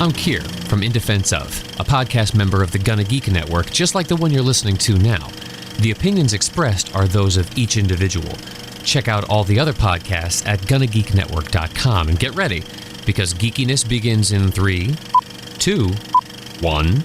I'm Kier from In Defense Of, a podcast member of the Gonna Geek Network, just like the one you're listening to now. The opinions expressed are those of each individual. Check out all the other podcasts at GonnaGeekNetwork.com and get ready, because geekiness begins in 3, 2, 1...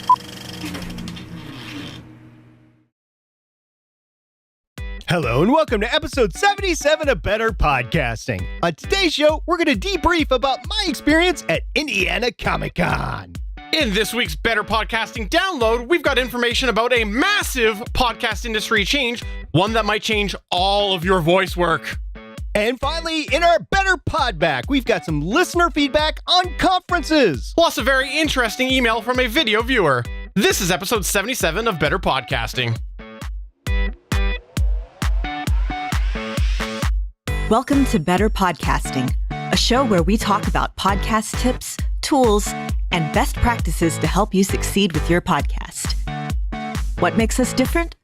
Hello and welcome to episode 77 of Better Podcasting. On today's show, we're going to debrief about my experience at Indiana Comic-Con. In this week's Better Podcasting download, we've got information about a massive podcast industry change, one that might change all of your voice work. And finally, in our Better Podback, we've got some listener feedback on conferences. Plus a very interesting email from a video viewer. This is episode 77 of Better Podcasting. Welcome to Better Podcasting, a show where we talk about podcast tips, tools, and best practices to help you succeed with your podcast. What makes us different?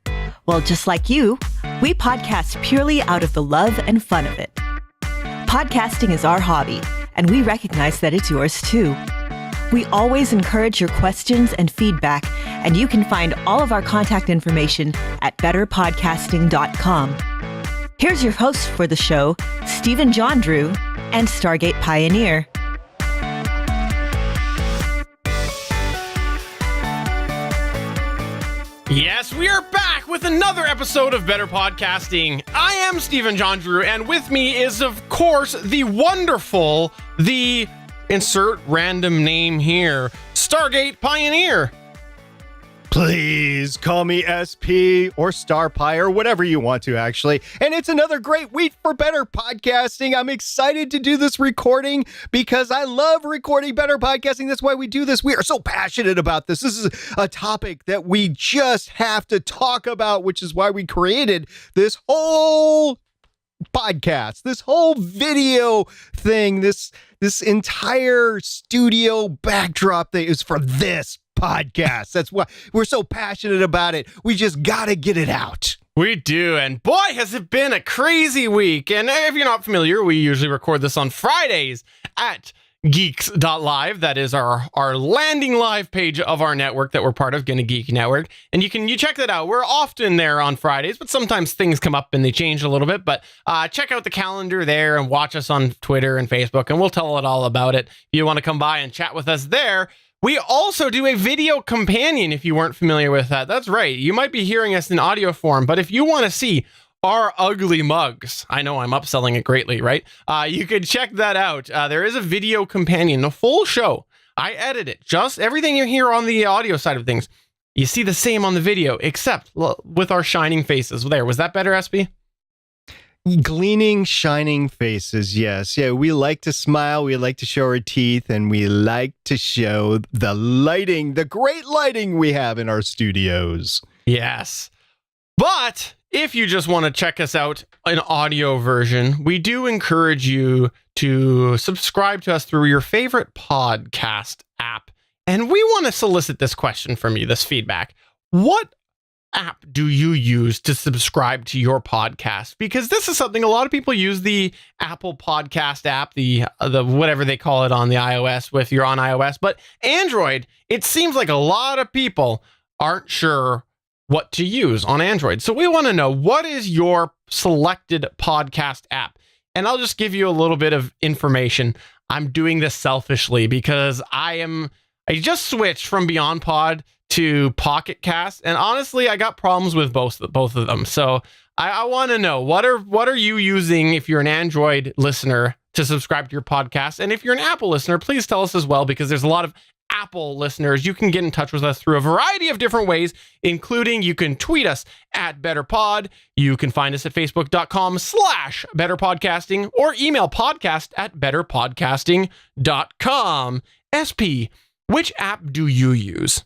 Well, just like you, we podcast purely out of the love and fun of it. Podcasting is our hobby, and we recognize that it's yours too. We always encourage your questions and feedback, and you can find all of our contact information at betterpodcasting.com. Here's your host for the show, Stephen John Drew and Stargate Pioneer. Yes, we are back with another episode of Better Podcasting. I am Stephen John Drew, and with me is, of course, the wonderful, the insert random name here, Stargate Pioneer. Please call me SP or Starpie or whatever you want to, actually. And it's another great week for Better Podcasting. I'm excited to do this recording because I love recording Better Podcasting. That's why we do this. We are so passionate about this. This is a topic that we just have to talk about, which is why we created this whole podcast, this whole video thing, this entire studio backdrop that is for this podcast. That's why we're so passionate about it. We just gotta get it out. We do, and boy, has it been a crazy week. And if you're not familiar, we usually record this on Fridays at geeks.live. That is our landing live page of our network that we're part of, Gonna Geek Network. And you check that out. We're often there on Fridays, but sometimes things come up and they change a little bit. But check out the calendar there and watch us on Twitter and Facebook, and we'll tell it all about it. If you want to come by and chat with us there. We also do a video companion, if you weren't familiar with that. That's right. You might be hearing us in audio form, but if you want to see our ugly mugs, I know I'm upselling it greatly, right? You could check that out. There is a video companion, a full show. I edit it. Just everything you hear on the audio side of things, you see the same on the video, except with our shining faces. There, was that better, SB? Gleaming, shining faces, yes. Yeah, we like to smile, we like to show our teeth, and we like to show the lighting, the great lighting we have in our studios. Yes. But if you just want to check us out in audio version, we do encourage you to subscribe to us through your favorite podcast app. And we want to solicit this question from you, this feedback. What app do you use to subscribe to your podcast? Because this is something a lot of people use, the Apple Podcast app, the whatever they call it on the iOS, if you're on iOS, but Android, it seems like a lot of people aren't sure what to use on Android. So we want to know, what is your selected podcast app? And I'll just give you a little bit of information. I'm doing this selfishly because I just switched from Beyond Pod to Pocket Cast, and honestly, I got problems with both of them. So I want to know, what are you using if you're an Android listener to subscribe to your podcast? And if you're an Apple listener, please tell us as well, because there's a lot of Apple listeners. You can get in touch with us through a variety of different ways, including you can tweet us at BetterPod. You can find us at Facebook.com/BetterPodcasting or email podcast@BetterPodcasting.com. SP, which app do you use?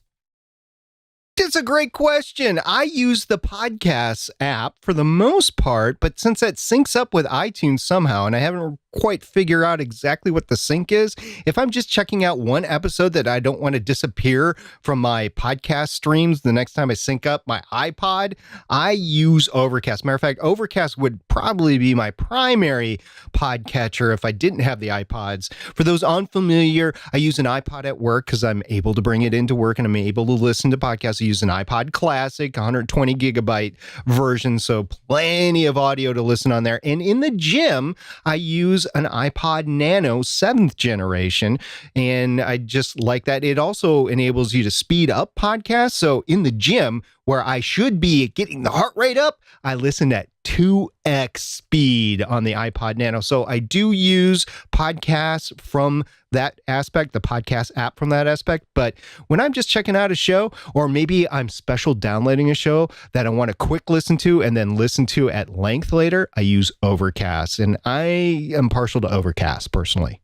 It's a great question. I use the podcast app for the most part, but since that syncs up with iTunes somehow, and I haven't quite figured out exactly what the sync is, if I'm just checking out one episode that I don't want to disappear from my podcast streams the next time I sync up my iPod, I use Overcast. Matter of fact, Overcast would probably be my primary podcatcher if I didn't have the iPods. For those unfamiliar, I use an iPod at work because I'm able to bring it into work and I'm able to listen to podcasts. I use an iPod Classic, 120 gigabyte version, so plenty of audio to listen on there. And in the gym, I use an iPod Nano 7th generation, and I just like that. It also enables you to speed up podcasts. So in the gym, where I should be getting the heart rate up, I listen at 2x speed on the iPod Nano. So I do use podcasts from that aspect, the podcast app from that aspect. But when I'm just checking out a show, or maybe I'm special downloading a show that I want to quick listen to and then listen to at length later, I use Overcast. And I am partial to Overcast personally.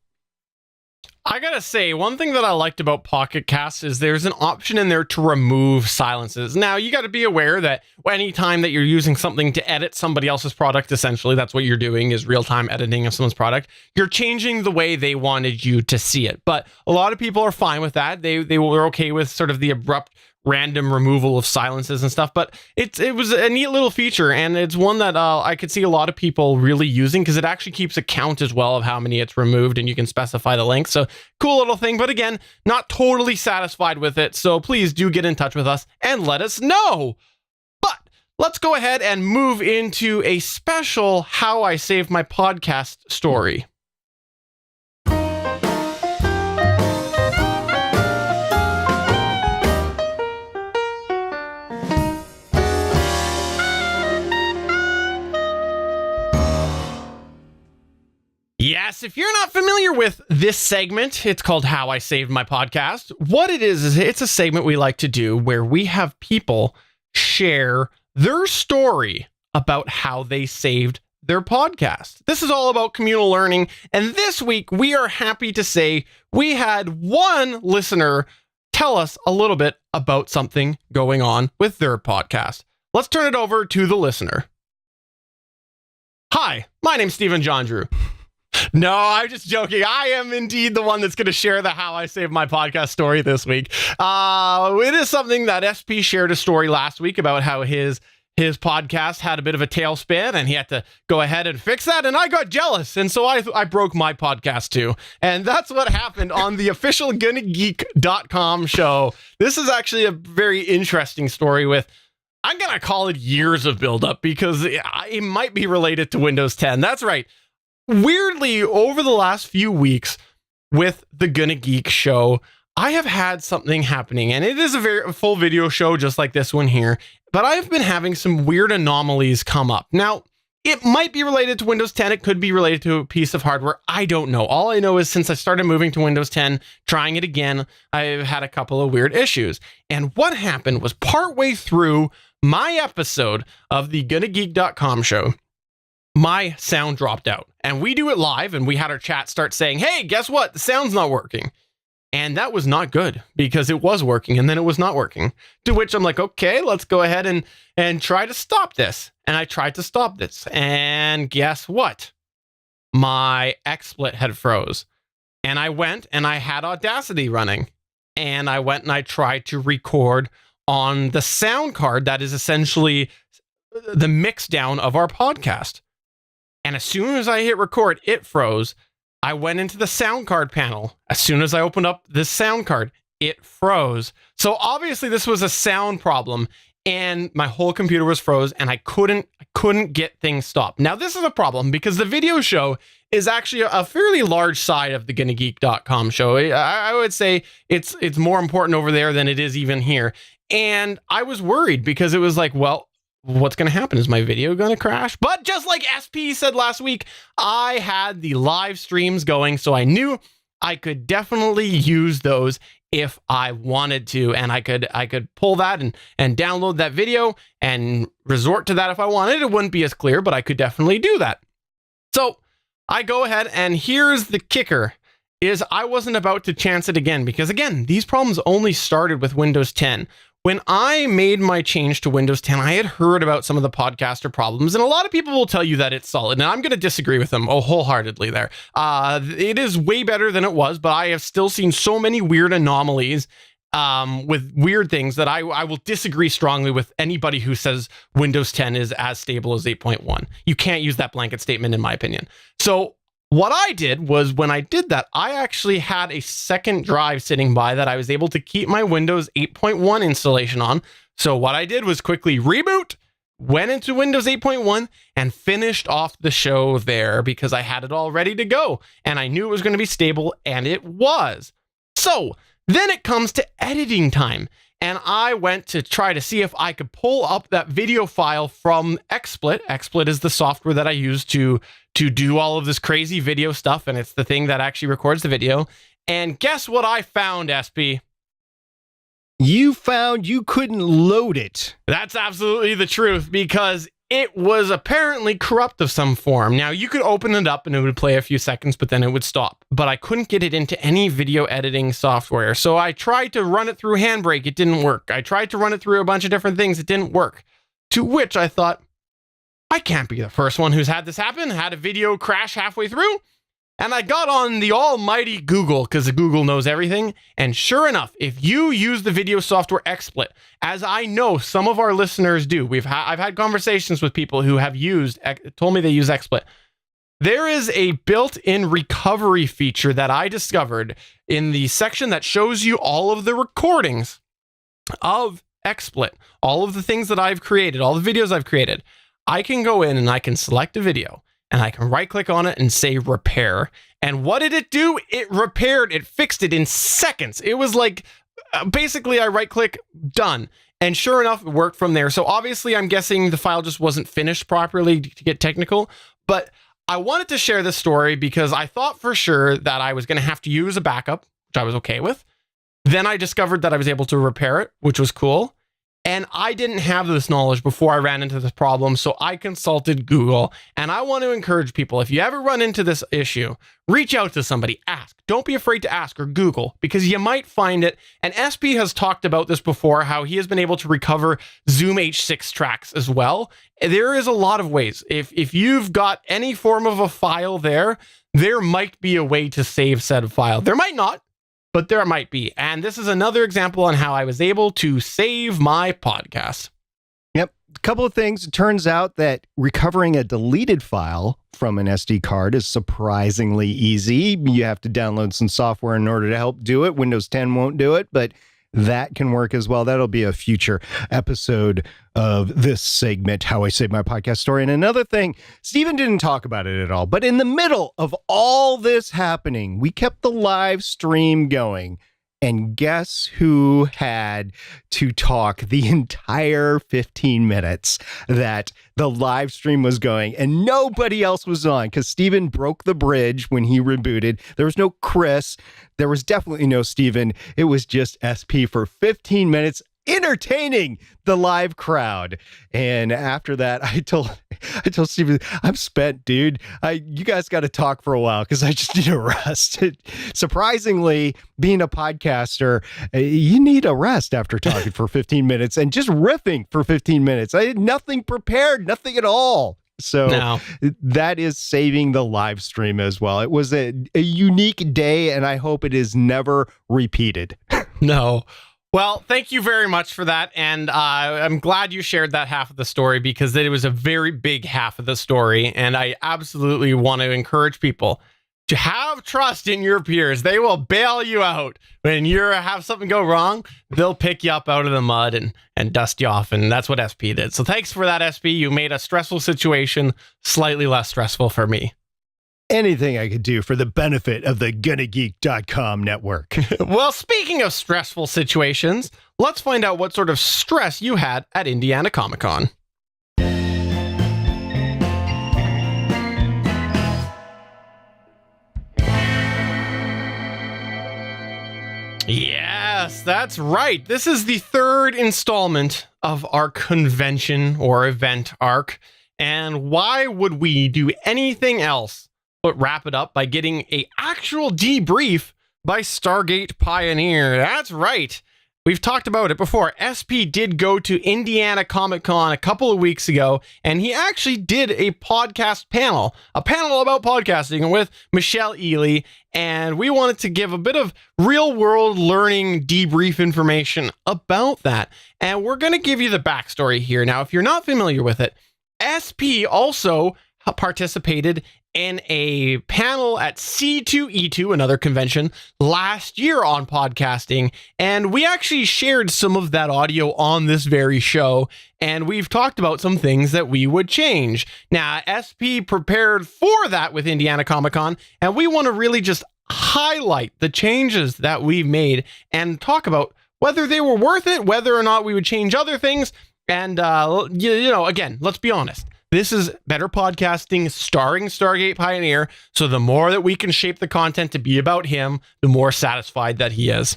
I gotta say, one thing that I liked about Pocket Cast is there's an option in there to remove silences. Now, you gotta be aware that anytime that you're using something to edit somebody else's product, essentially, that's what you're doing, is real-time editing of someone's product, you're changing the way they wanted you to see it. But a lot of people are fine with that. They were okay with sort of the abrupt random removal of silences and stuff, but it was a neat little feature, and it's one that I could see a lot of people really using because it actually keeps a count as well of how many it's removed, and you can specify the length. So cool little thing, but again, not totally satisfied with it. So please do get in touch with us and let us know. But let's go ahead and move into a special How I Saved My Podcast story. Yes, if you're not familiar with this segment, it's called How I Saved My Podcast. What it is it's a segment we like to do where we have people share their story about how they saved their podcast. This is all about communal learning, and this week we are happy to say we had one listener tell us a little bit about something going on with their podcast. Let's turn it over to the listener. Hi, my name's Stephen John Drew. No, I'm just joking. I am indeed the one that's going to share the How I Saved My Podcast story this week. It is something that SP shared a story last week about how his podcast had a bit of a tailspin and he had to go ahead and fix that. And I got jealous. And so I broke my podcast too. And that's what happened on the official GonnaGeek.com show. This is actually a very interesting story with, I'm going to call it years of buildup because it might be related to Windows 10. That's right. Weirdly, over the last few weeks with the Gonna Geek show, I have had something happening, and it is a full video show just like this one here, but I've been having some weird anomalies come up. Now, it might be related to Windows 10. It could be related to a piece of hardware. I don't know. All I know is since I started moving to Windows 10, trying it again, I've had a couple of weird issues. And what happened was partway through my episode of the GonnaGeek.com show, my sound dropped out, and we do it live, and we had our chat start saying, hey, guess what? The sound's not working. And that was not good because it was working and then it was not working, to which I'm like, okay, let's go ahead and try to stop this. And I tried to stop this, and guess what? My XSplit had froze, and I went and I had Audacity running, and I went and I tried to record on the sound card that is essentially the mix down of our podcast. And as soon as I hit record, it froze. I went into the sound card panel. As soon as I opened up this sound card, it froze. So obviously this was a sound problem, and my whole computer was froze, and I couldn't get things stopped. Now this is a problem because the video show is actually a fairly large side of the GonnaGeek.com show. I would say it's more important over there than it is even here. And I was worried because it was like, well, what's going to happen? Is my video going to crash? But just like SP said last week, I had the live streams going, so I knew I could definitely use those if I wanted to, and I could pull that and download that video and resort to that if I wanted. It wouldn't be as clear, but I could definitely do that. So I go ahead, and here's the kicker, is I wasn't about to chance it again, because again, these problems only started with Windows 10. when I made my change to Windows 10, I had heard about some of the podcaster problems, and a lot of people will tell you that it's solid. And I'm going to disagree with them wholeheartedly there. It is way better than it was, but I have still seen so many weird anomalies with weird things that I will disagree strongly with anybody who says Windows 10 is as stable as 8.1. You can't use that blanket statement, in my opinion. So what I did was, when I did that, I actually had a second drive sitting by that I was able to keep my Windows 8.1 installation on. So what I did was quickly reboot, went into Windows 8.1, and finished off the show there because I had it all ready to go. And I knew it was going to be stable, and it was. So then it comes to editing time. And I went to try to see if I could pull up that video file from XSplit. XSplit is the software that I use to do all of this crazy video stuff, and it's the thing that actually records the video. And guess what I found, SP? You found you couldn't load it. That's absolutely the truth, because it was apparently corrupt of some form. Now, you could open it up and it would play a few seconds, but then it would stop. But I couldn't get it into any video editing software. So I tried to run it through Handbrake. It didn't work. I tried to run it through a bunch of different things. It didn't work. To which I thought, I can't be the first one who's had this happen, had a video crash halfway through. And I got on the almighty Google, because Google knows everything. And sure enough, if you use the video software XSplit, as I know some of our listeners do, I've had conversations with people who have told me they use XSplit. There is a built-in recovery feature that I discovered in the section that shows you all of the recordings of XSplit, all of the things that I've created, all the videos I've created. I can go in and I can select a video, and I can right click on it and say repair. And what did it do? It repaired, it fixed it in seconds. It was like, basically I right click, done. And sure enough, it worked from there. So obviously I'm guessing the file just wasn't finished properly, to get technical. But I wanted to share this story because I thought for sure that I was going to have to use a backup, which I was okay with. Then I discovered that I was able to repair it, which was cool. And I didn't have this knowledge before I ran into this problem, so I consulted Google. And I want to encourage people, if you ever run into this issue, reach out to somebody, ask. Don't be afraid to ask or Google, because you might find it. And SP has talked about this before, how he has been able to recover Zoom H6 tracks as well. There is a lot of ways. If you've got any form of a file there might be a way to save said file. There might not, but there might be. And this is another example on how I was able to save my podcast. Yep. A couple of things. It turns out that recovering a deleted file from an SD card is surprisingly easy. You have to download some software in order to help do it. Windows 10 won't do it, but that can work as well. That'll be a future episode of this segment, How I Saved My Podcast Story. And another thing, Stephen didn't talk about it at all, but in the middle of all this happening, we kept the live stream going. And guess who had to talk the entire 15 minutes that the live stream was going, and nobody else was on because Stephen broke the bridge when he rebooted. There was no Chris. There was definitely no Stephen. It was just SP for 15 minutes entertaining the live crowd. And after that, I told Stephen, I'm spent, dude. You guys got to talk for a while because I just need a rest. Surprisingly, being a podcaster, you need a rest after talking for 15 minutes and just riffing for 15 minutes. I had nothing prepared, nothing at all. So that is saving the live stream as well. It was a unique day, and I hope it is never repeated. No. Well, thank you very much for that. And I'm glad you shared that half of the story, because it was a very big half of the story. And I absolutely want to encourage people to have trust in your peers. They will bail you out. When you have something go wrong, they'll pick you up out of the mud and dust you off. And that's what SP did. So thanks for that, SP. You made a stressful situation slightly less stressful for me. Anything I could do for the benefit of the GonnaGeek.com network. Well, speaking of stressful situations, let's find out what sort of stress you had at Indiana Comic-Con. Yes, that's right. This is the third installment of our convention or event arc. And why would we do anything else but wrap it up by getting an actual debrief by Stargate Pioneer? That's right. we've talked about it before. SP did go to Indiana Comic Con a couple of weeks ago, and he actually did a podcast panel, about podcasting with Michelle Ely. And we wanted to give a bit of real world learning debrief information about that. And we're going to give you the backstory here. Now, if you're not familiar with it, SP also participated in a panel at C2E2, another convention, last year on podcasting. And we actually shared some of that audio on this very show. And we've talked about some things that we would change. Now, SP prepared for that with Indiana Comic Con, and we want to really just highlight the changes that we've made and talk about whether they were worth it, whether or not we would change other things. And, again, let's be honest. This is Better Podcasting starring Stargate Pioneer. So the more that we can shape the content to be about him, the more satisfied that he is.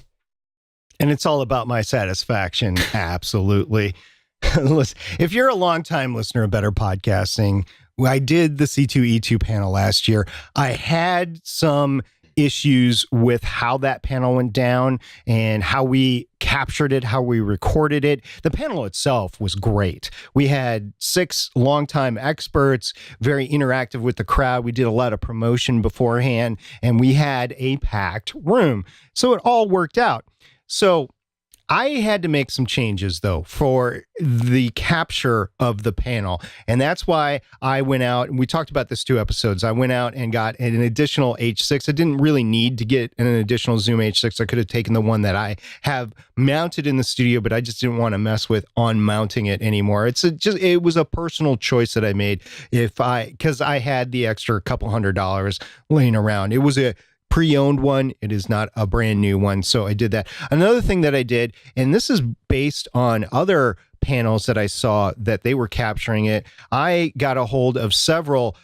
And it's all about my satisfaction. Absolutely. Listen, if you're a longtime listener of Better Podcasting, I did the C2E2 panel last year. I had some issues with how that panel went down and how we captured it, how we recorded it. The panel itself was great. We had 6 longtime experts, very interactive with the crowd. We did a lot of promotion beforehand, and we had a packed room. So it all worked out. So I had to make some changes, though, for the capture of the panel. And that's why I went out, and we talked about this 2 episodes. I went out and got an additional H6. I didn't really need to get an additional Zoom H6. I could have taken the one that I have mounted in the studio, but I just didn't want to mess with unmounting it anymore. It was a personal choice that I made because I had the extra couple $100 laying around. It was a pre-owned one. It is not a brand new one. So I did that. Another thing that I did, and this is based on other panels that I saw that they were capturing it, I got a hold of several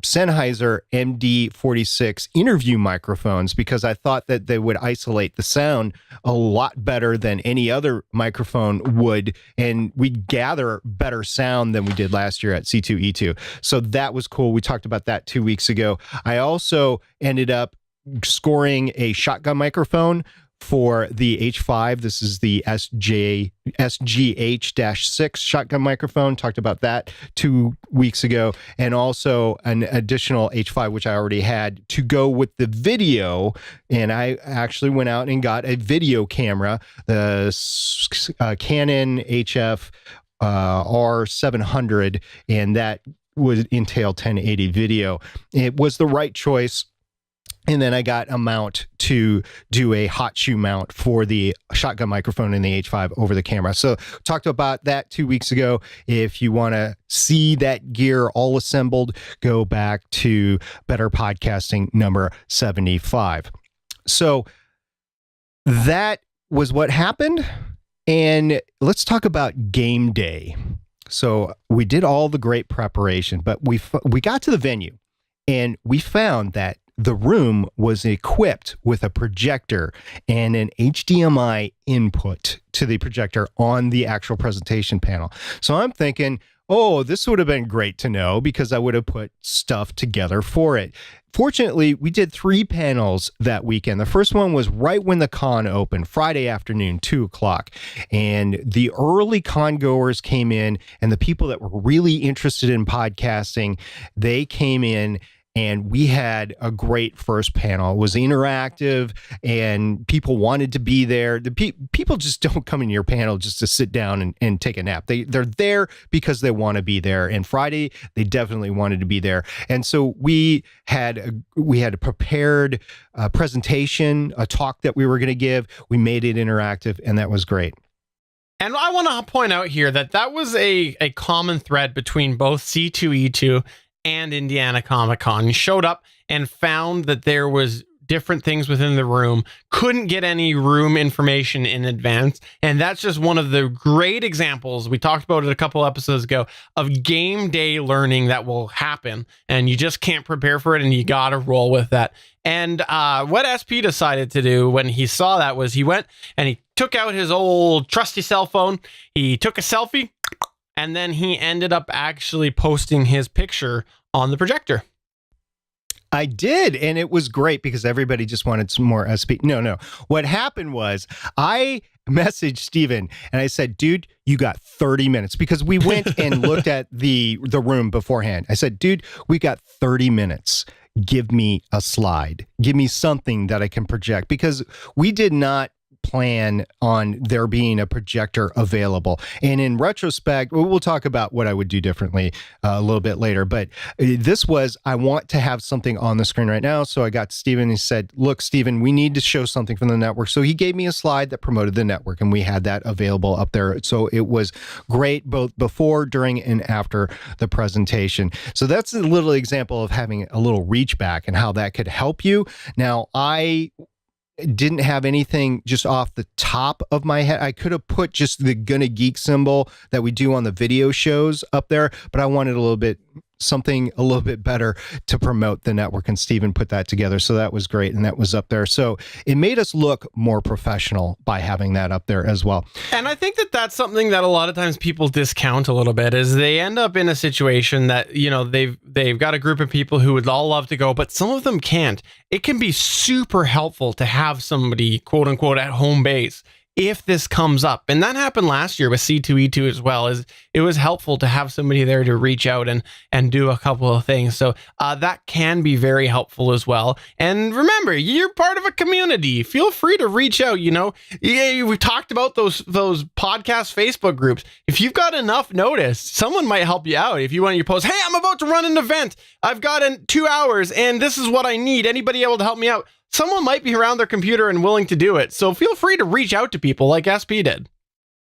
Sennheiser MD46 interview microphones because I thought that they would isolate the sound a lot better than any other microphone would, and we'd gather better sound than we did last year at C2E2. So that was cool. We talked about that 2 weeks ago. I also ended up scoring a shotgun microphone for the H5. This is the SGH-6 shotgun microphone. Talked about that 2 weeks ago. And also an additional H5, which I already had to go with the video. And I actually went out and got a video camera, the Canon HF R700, and that would entail 1080 video. It was the right choice. And then I got a mount to do a hot shoe mount for the shotgun microphone in the H5 over the camera. So talked about that 2 weeks ago. If you want to see that gear all assembled, go back to Better Podcasting number 75. So that was what happened. And let's talk about game day. So we did all the great preparation, but we got to the venue and we found that the room was equipped with a projector and an HDMI input to the projector on the actual presentation panel. So I'm thinking, oh, this would have been great to know because I would have put stuff together for it. Fortunately, we did 3 panels that weekend. The first one was right when the con opened, Friday afternoon, 2:00. And the early con goers came in, and the people that were really interested in podcasting, they came in. And we had a great first panel. It was interactive and people wanted to be there. The people just don't come in your panel just to sit down and take a nap. They're there because they want to be there. And Friday, they definitely wanted to be there. And so we had a prepared presentation, a talk that we were going to give. We made it interactive, and that was great. And I want to point out here that was a common thread between both C2E2 and Indiana Comic Con. You showed up and found that there was different things within the room, couldn't get any room information in advance. And that's just one of the great examples, we talked about it a couple episodes ago, of game day learning that will happen. And you just can't prepare for it, and you got to roll with that. And what SP decided to do when he saw that was he went and he took out his old trusty cell phone. He took a selfie, and then he ended up actually posting his picture on the projector. I did, and it was great because everybody just wanted some more SP. No. What happened was I messaged Steven and I said, dude, you got 30 minutes, because we went and looked at the room beforehand. I said, dude, we got 30 minutes. Give me a slide. Give me something that I can project, because we did not plan on there being a projector available. And in retrospect, we'll talk about what I would do differently a little bit later. But this was, I want to have something on the screen right now. So I got Steven and he said, look, Steven, we need to show something from the network. So he gave me a slide that promoted the network, and we had that available up there. So it was great both before, during, and after the presentation. So that's a little example of having a little reach back and how that could help you. Now, I didn't have anything just off the top of my head. I could have put just the Gonna Geek symbol that we do on the video shows up there, but I wanted something a little bit better to promote the network, and Steven put that together. So that was great, and that was up there. So it made us look more professional by having that up there as well. And I think that that's something that a lot of times people discount a little bit, is they end up in a situation that, you know, they've got a group of people who would all love to go, but some of them can't. It can be super helpful to have somebody, quote unquote, at home base if this comes up. And that happened last year with C2E2 as well. Is it was helpful to have somebody there to reach out and do a couple of things. So that can be very helpful as well. And remember, you're part of a community. Feel free to reach out. You know, we talked about those podcast Facebook groups. If you've got enough notice, someone might help you out. If you want your post, hey, I'm about to run an event. I've got 2 hours and this is what I need. Anybody able to help me out? Someone might be around their computer and willing to do it. So feel free to reach out to people like SP did.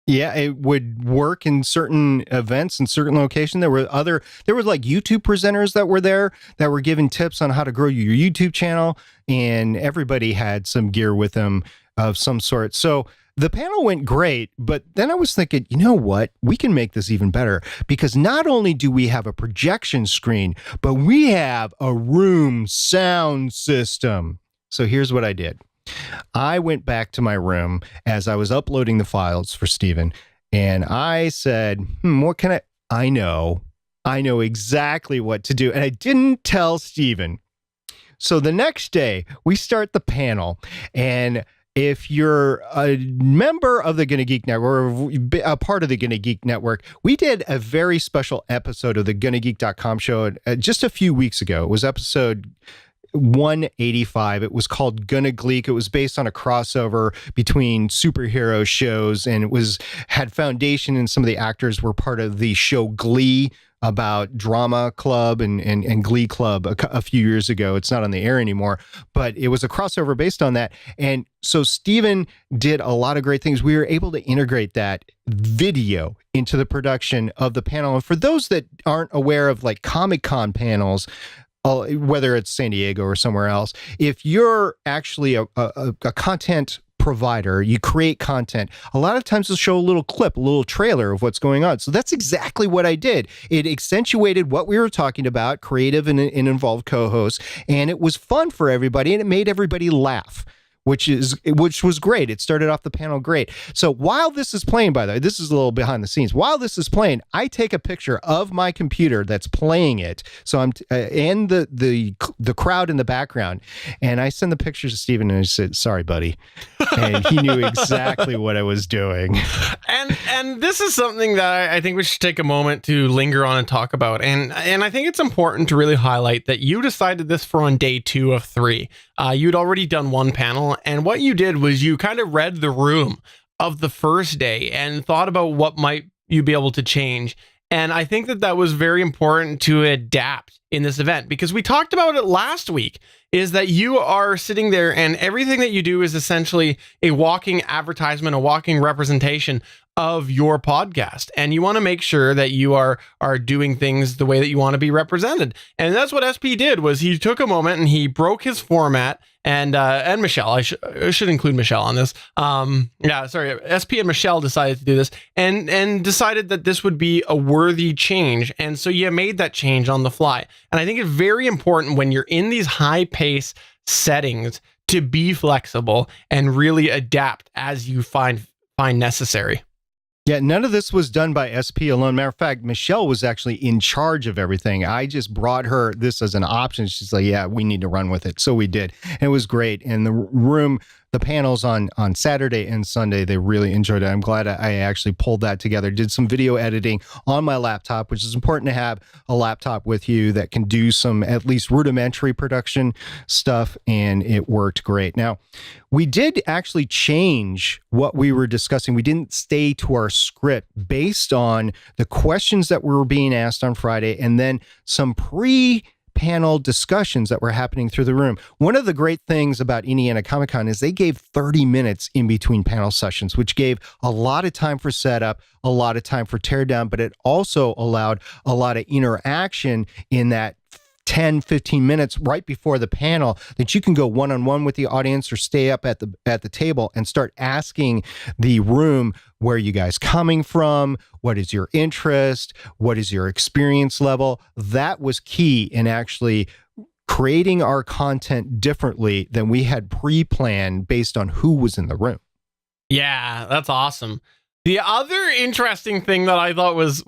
Yeah, it would work in certain events in certain locations. There were like YouTube presenters that were there that were giving tips on how to grow your YouTube channel, and everybody had some gear with them of some sort. So the panel went great, but then I was thinking, you know what? We can make this even better, because not only do we have a projection screen, but we have a room sound system. So here's what I did. I went back to my room as I was uploading the files for Steven, and I said, what can I know exactly what to do. And I didn't tell Steven. So the next day we start the panel, and if you're a member of the Gonna Geek Network, or a part of the Gonna Geek Network, we did a very special episode of the GonnaGeek.com show just a few weeks ago. It was episode 185. It was called Gonna Gleek. It was based on a crossover between superhero shows, and it had foundation, and some of the actors were part of the show Glee about Drama Club and Glee Club a few years ago. It's not on the air anymore, but it was a crossover based on that. And so Steven did a lot of great things. We were able to integrate that video into the production of the panel. And for those that aren't aware of like Comic-Con panels, whether it's San Diego or somewhere else, if you're actually a content provider, you create content, a lot of times they'll show a little clip, a little trailer of what's going on. So that's exactly what I did. It accentuated what we were talking about, creative and involved co-hosts, and it was fun for everybody, and it made everybody laugh, which was great. It started off the panel great. So while this is playing, by the way, this is a little behind the scenes. While this is playing, I take a picture of my computer that's playing it. So I'm and the crowd in the background, and I send the pictures to Steven, and I said, "Sorry, buddy," and he knew exactly what I was doing. And this is something that I think we should take a moment to linger on and talk about. And I think it's important to really highlight that you decided this for on day 2 of 3. You'd already done one panel, and what you did was you kind of read the room of the first day and thought about what might you be able to change. And I think that was very important to adapt in this event, because we talked about it last week, is that you are sitting there and everything that you do is essentially a walking advertisement, a walking representation of your podcast. And you want to make sure that you are doing things the way that you want to be represented. And that's what SP did, was he took a moment and he broke his format. And Michelle, I should include Michelle on this. SP and Michelle decided to do this and decided that this would be a worthy change. And so you made that change on the fly. And I think it's very important when you're in these high pace settings to be flexible and really adapt as you find necessary. Yeah, none of this was done by SP alone. Matter of fact, Michelle was actually in charge of everything. I just brought her this as an option. She's like, yeah, we need to run with it. So we did. And it was great. And the room, the panels on Saturday and Sunday, they really enjoyed it. I'm glad I actually pulled that together. Did some video editing on my laptop, which is important to have a laptop with you that can do some at least rudimentary production stuff, and it worked great. Now, we did actually change what we were discussing. We didn't stay to our script based on the questions that were being asked on Friday and then some panel discussions that were happening through the room. One of the great things about Indiana Comic Con is they gave 30 minutes in between panel sessions, which gave a lot of time for setup, a lot of time for teardown, but it also allowed a lot of interaction in that 10, 15 minutes right before the panel that you can go one-on-one with the audience or stay up at the table and start asking the room, where are you guys coming from? What is your interest? What is your experience level? That was key in actually creating our content differently than we had pre-planned based on who was in the room. Yeah, that's awesome. The other interesting thing that I thought was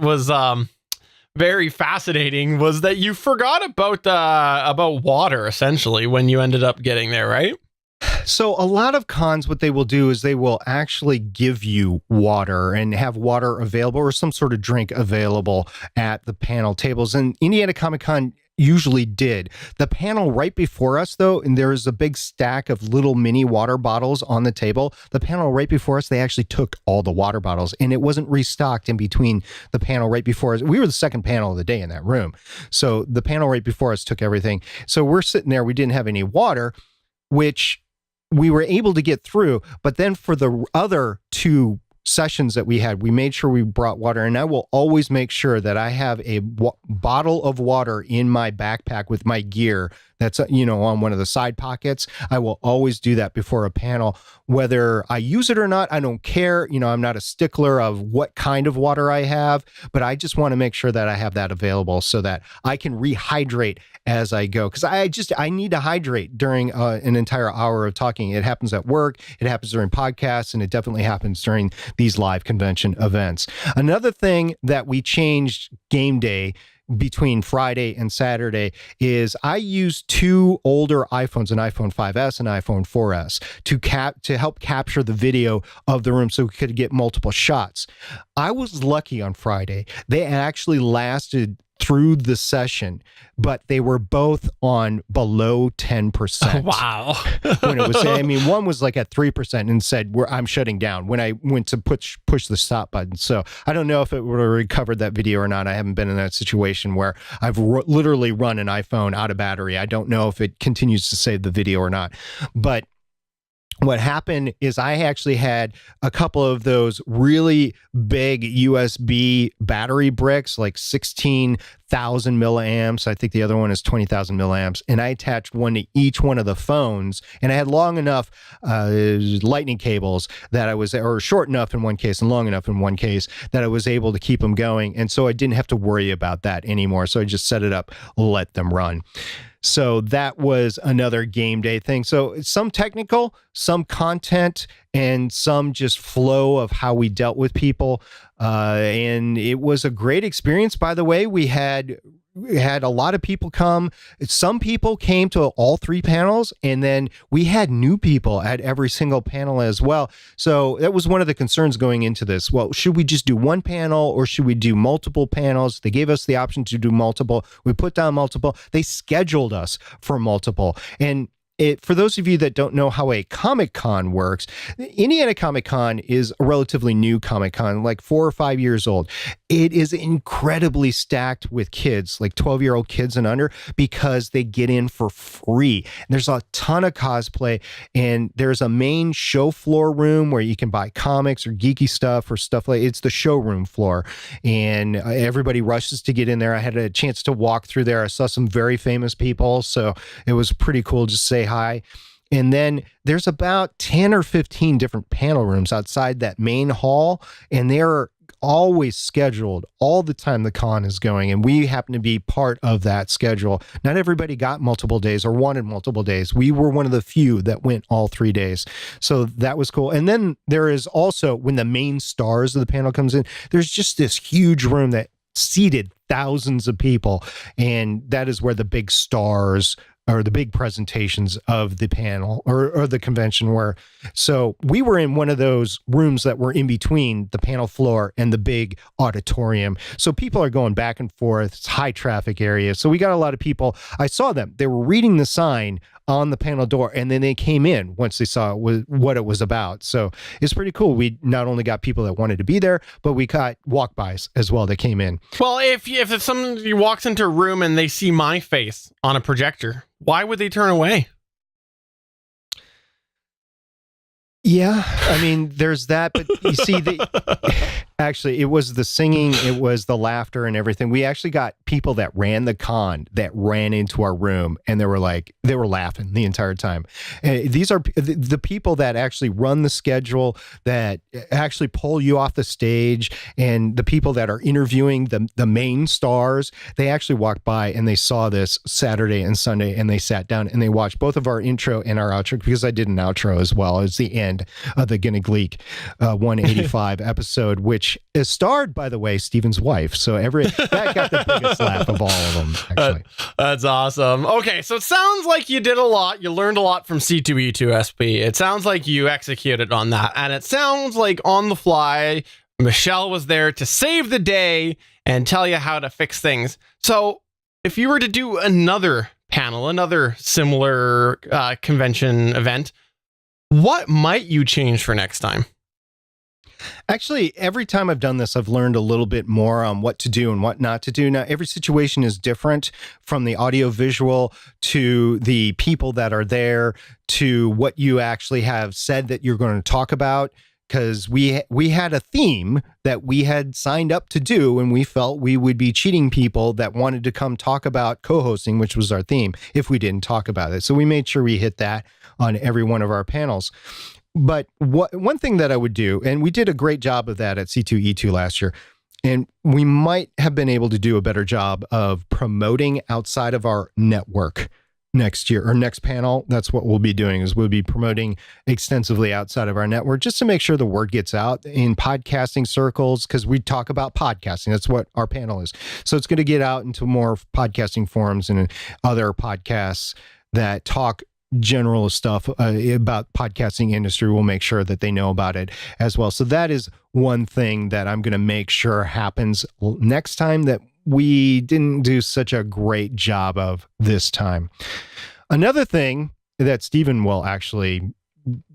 very fascinating was that you forgot about water essentially when you ended up getting there, right? So a lot of cons, what they will do is they will actually give you water and have water available or some sort of drink available at the panel tables. And Indiana Comic Con usually did. The panel right before us, though, and there is a big stack of little mini water bottles on the table. The panel right before us, they actually took all the water bottles, and it wasn't restocked in between the panel right before us. We were the second panel of the day in that room. So the panel right before us took everything. So we're sitting there, we didn't have any water, which we were able to get through. But then for the other two sessions that we had, we made sure we brought water, and I will always make sure that I have a bottle of water in my backpack with my gear that's, on one of the side pockets. I will always do that before a panel, whether I use it or not. I don't care. I'm not a stickler of what kind of water I have, but I just want to make sure that I have that available so that I can rehydrate as I go. Because I need to hydrate during an entire hour of talking. It happens at work, it happens during podcasts, and it definitely happens during these live convention events. Another thing that we changed game day between Friday and Saturday is I used two older iPhones, an iPhone 5S and iPhone 4S, to help capture the video of the room so we could get multiple shots. I was lucky on Friday. They actually lasted through the session, but they were both on below 10%. Wow. When it was, one was like at 3% and said, I'm shutting down when I went to push the stop button. So I don't know if it would have recovered that video or not. I haven't been in that situation where I've literally run an iPhone out of battery. I don't know if it continues to save the video or not. But what happened is I actually had a couple of those really big USB battery bricks, like 16,000 milliamps. I think the other one is 20,000 milliamps. And I attached one to each one of the phones. And I had long enough lightning cables or short enough in one case and long enough in one case that I was able to keep them going. And so I didn't have to worry about that anymore. So I just set it up, let them run. So that was another game day thing. So some technical, some content, and some just flow of how we dealt with people. And it was a great experience. By the way, we had a lot of people come. Some people came to all three panels, and then we had new people at every single panel as well. So that was one of the concerns going into this. Well, should we just do one panel or should we do multiple panels? They gave us the option to do multiple. We put down multiple. They scheduled us for multiple. And for those of you that don't know how a Comic-Con works, Indiana Comic-Con is a relatively new Comic-Con, like 4 or 5 years old. It is incredibly stacked with kids, like 12-year-old kids and under, because they get in for free. And there's a ton of cosplay, and there's a main show floor room where you can buy comics or geeky stuff or stuff like it's the showroom floor. And everybody rushes to get in there. I had a chance to walk through there. I saw some very famous people, so it was pretty cool just to say hi. And then there's about 10 or 15 different panel rooms outside that main hall, and they're always scheduled all the time the con is going, and we happen to be part of that schedule. Not everybody got multiple days or wanted multiple days. We were one of the few that went all 3 days. So that was cool. And then there is also, when the main stars of the panel comes in, there's just this huge room that seated thousands of people, and that is where the big stars or the big presentations of the panel or the convention were. So we were in one of those rooms that were in between the panel floor and the big auditorium. So people are going back and forth. It's high traffic area. So we got a lot of people. I saw them. They were reading the sign on the panel door, and then they came in once they saw what it was about. So it's pretty cool. We not only got people that wanted to be there, but we got walk-bys as well that came in. Well, if somebody walks into a room and they see my face on a projector, why would they turn away? Yeah, I mean, there's that, but you see, actually, it was the singing, it was the laughter and everything. We actually got people that ran the con that ran into our room, and they were laughing the entire time. These are the people that actually run the schedule, that actually pull you off the stage, and the people that are interviewing the main stars. They actually walked by and they saw this Saturday and Sunday, and they sat down and they watched both of our intro and our outro, because I did an outro as well as the end of the Gonna Gleek 185 episode, which is starred, by the way, Steven's wife. So that got the biggest laugh of all of them, actually. That's awesome. Okay, so it sounds like you did a lot. You learned a lot from C2E2SP. It sounds like you executed on that. And it sounds like on the fly, Michelle was there to save the day and tell you how to fix things. So if you were to do another panel, another similar convention event, what might you change for next time? Actually, every time I've done this, I've learned a little bit more on what to do and what not to do. Now, every situation is different, from the audio visual to the people that are there to what you actually have said that you're going to talk about. Because we had a theme that we had signed up to do, and we felt we would be cheating people that wanted to come talk about co-hosting, which was our theme, if we didn't talk about it. So we made sure we hit that on every one of our panels. But one thing that I would do, and we did a great job of that at C2E2 last year, and we might have been able to do a better job of promoting outside of our network next year, or next panel. That's what we'll be doing, is we'll be promoting extensively outside of our network, just to make sure the word gets out in podcasting circles, because we talk about podcasting. That's what our panel is. So it's going to get out into more podcasting forums and other podcasts that talk general stuff about podcasting industry. We'll make sure that they know about it as well. So that is one thing that I'm going to make sure happens next time that we didn't do such a great job of this time. Another thing that Stephen will actually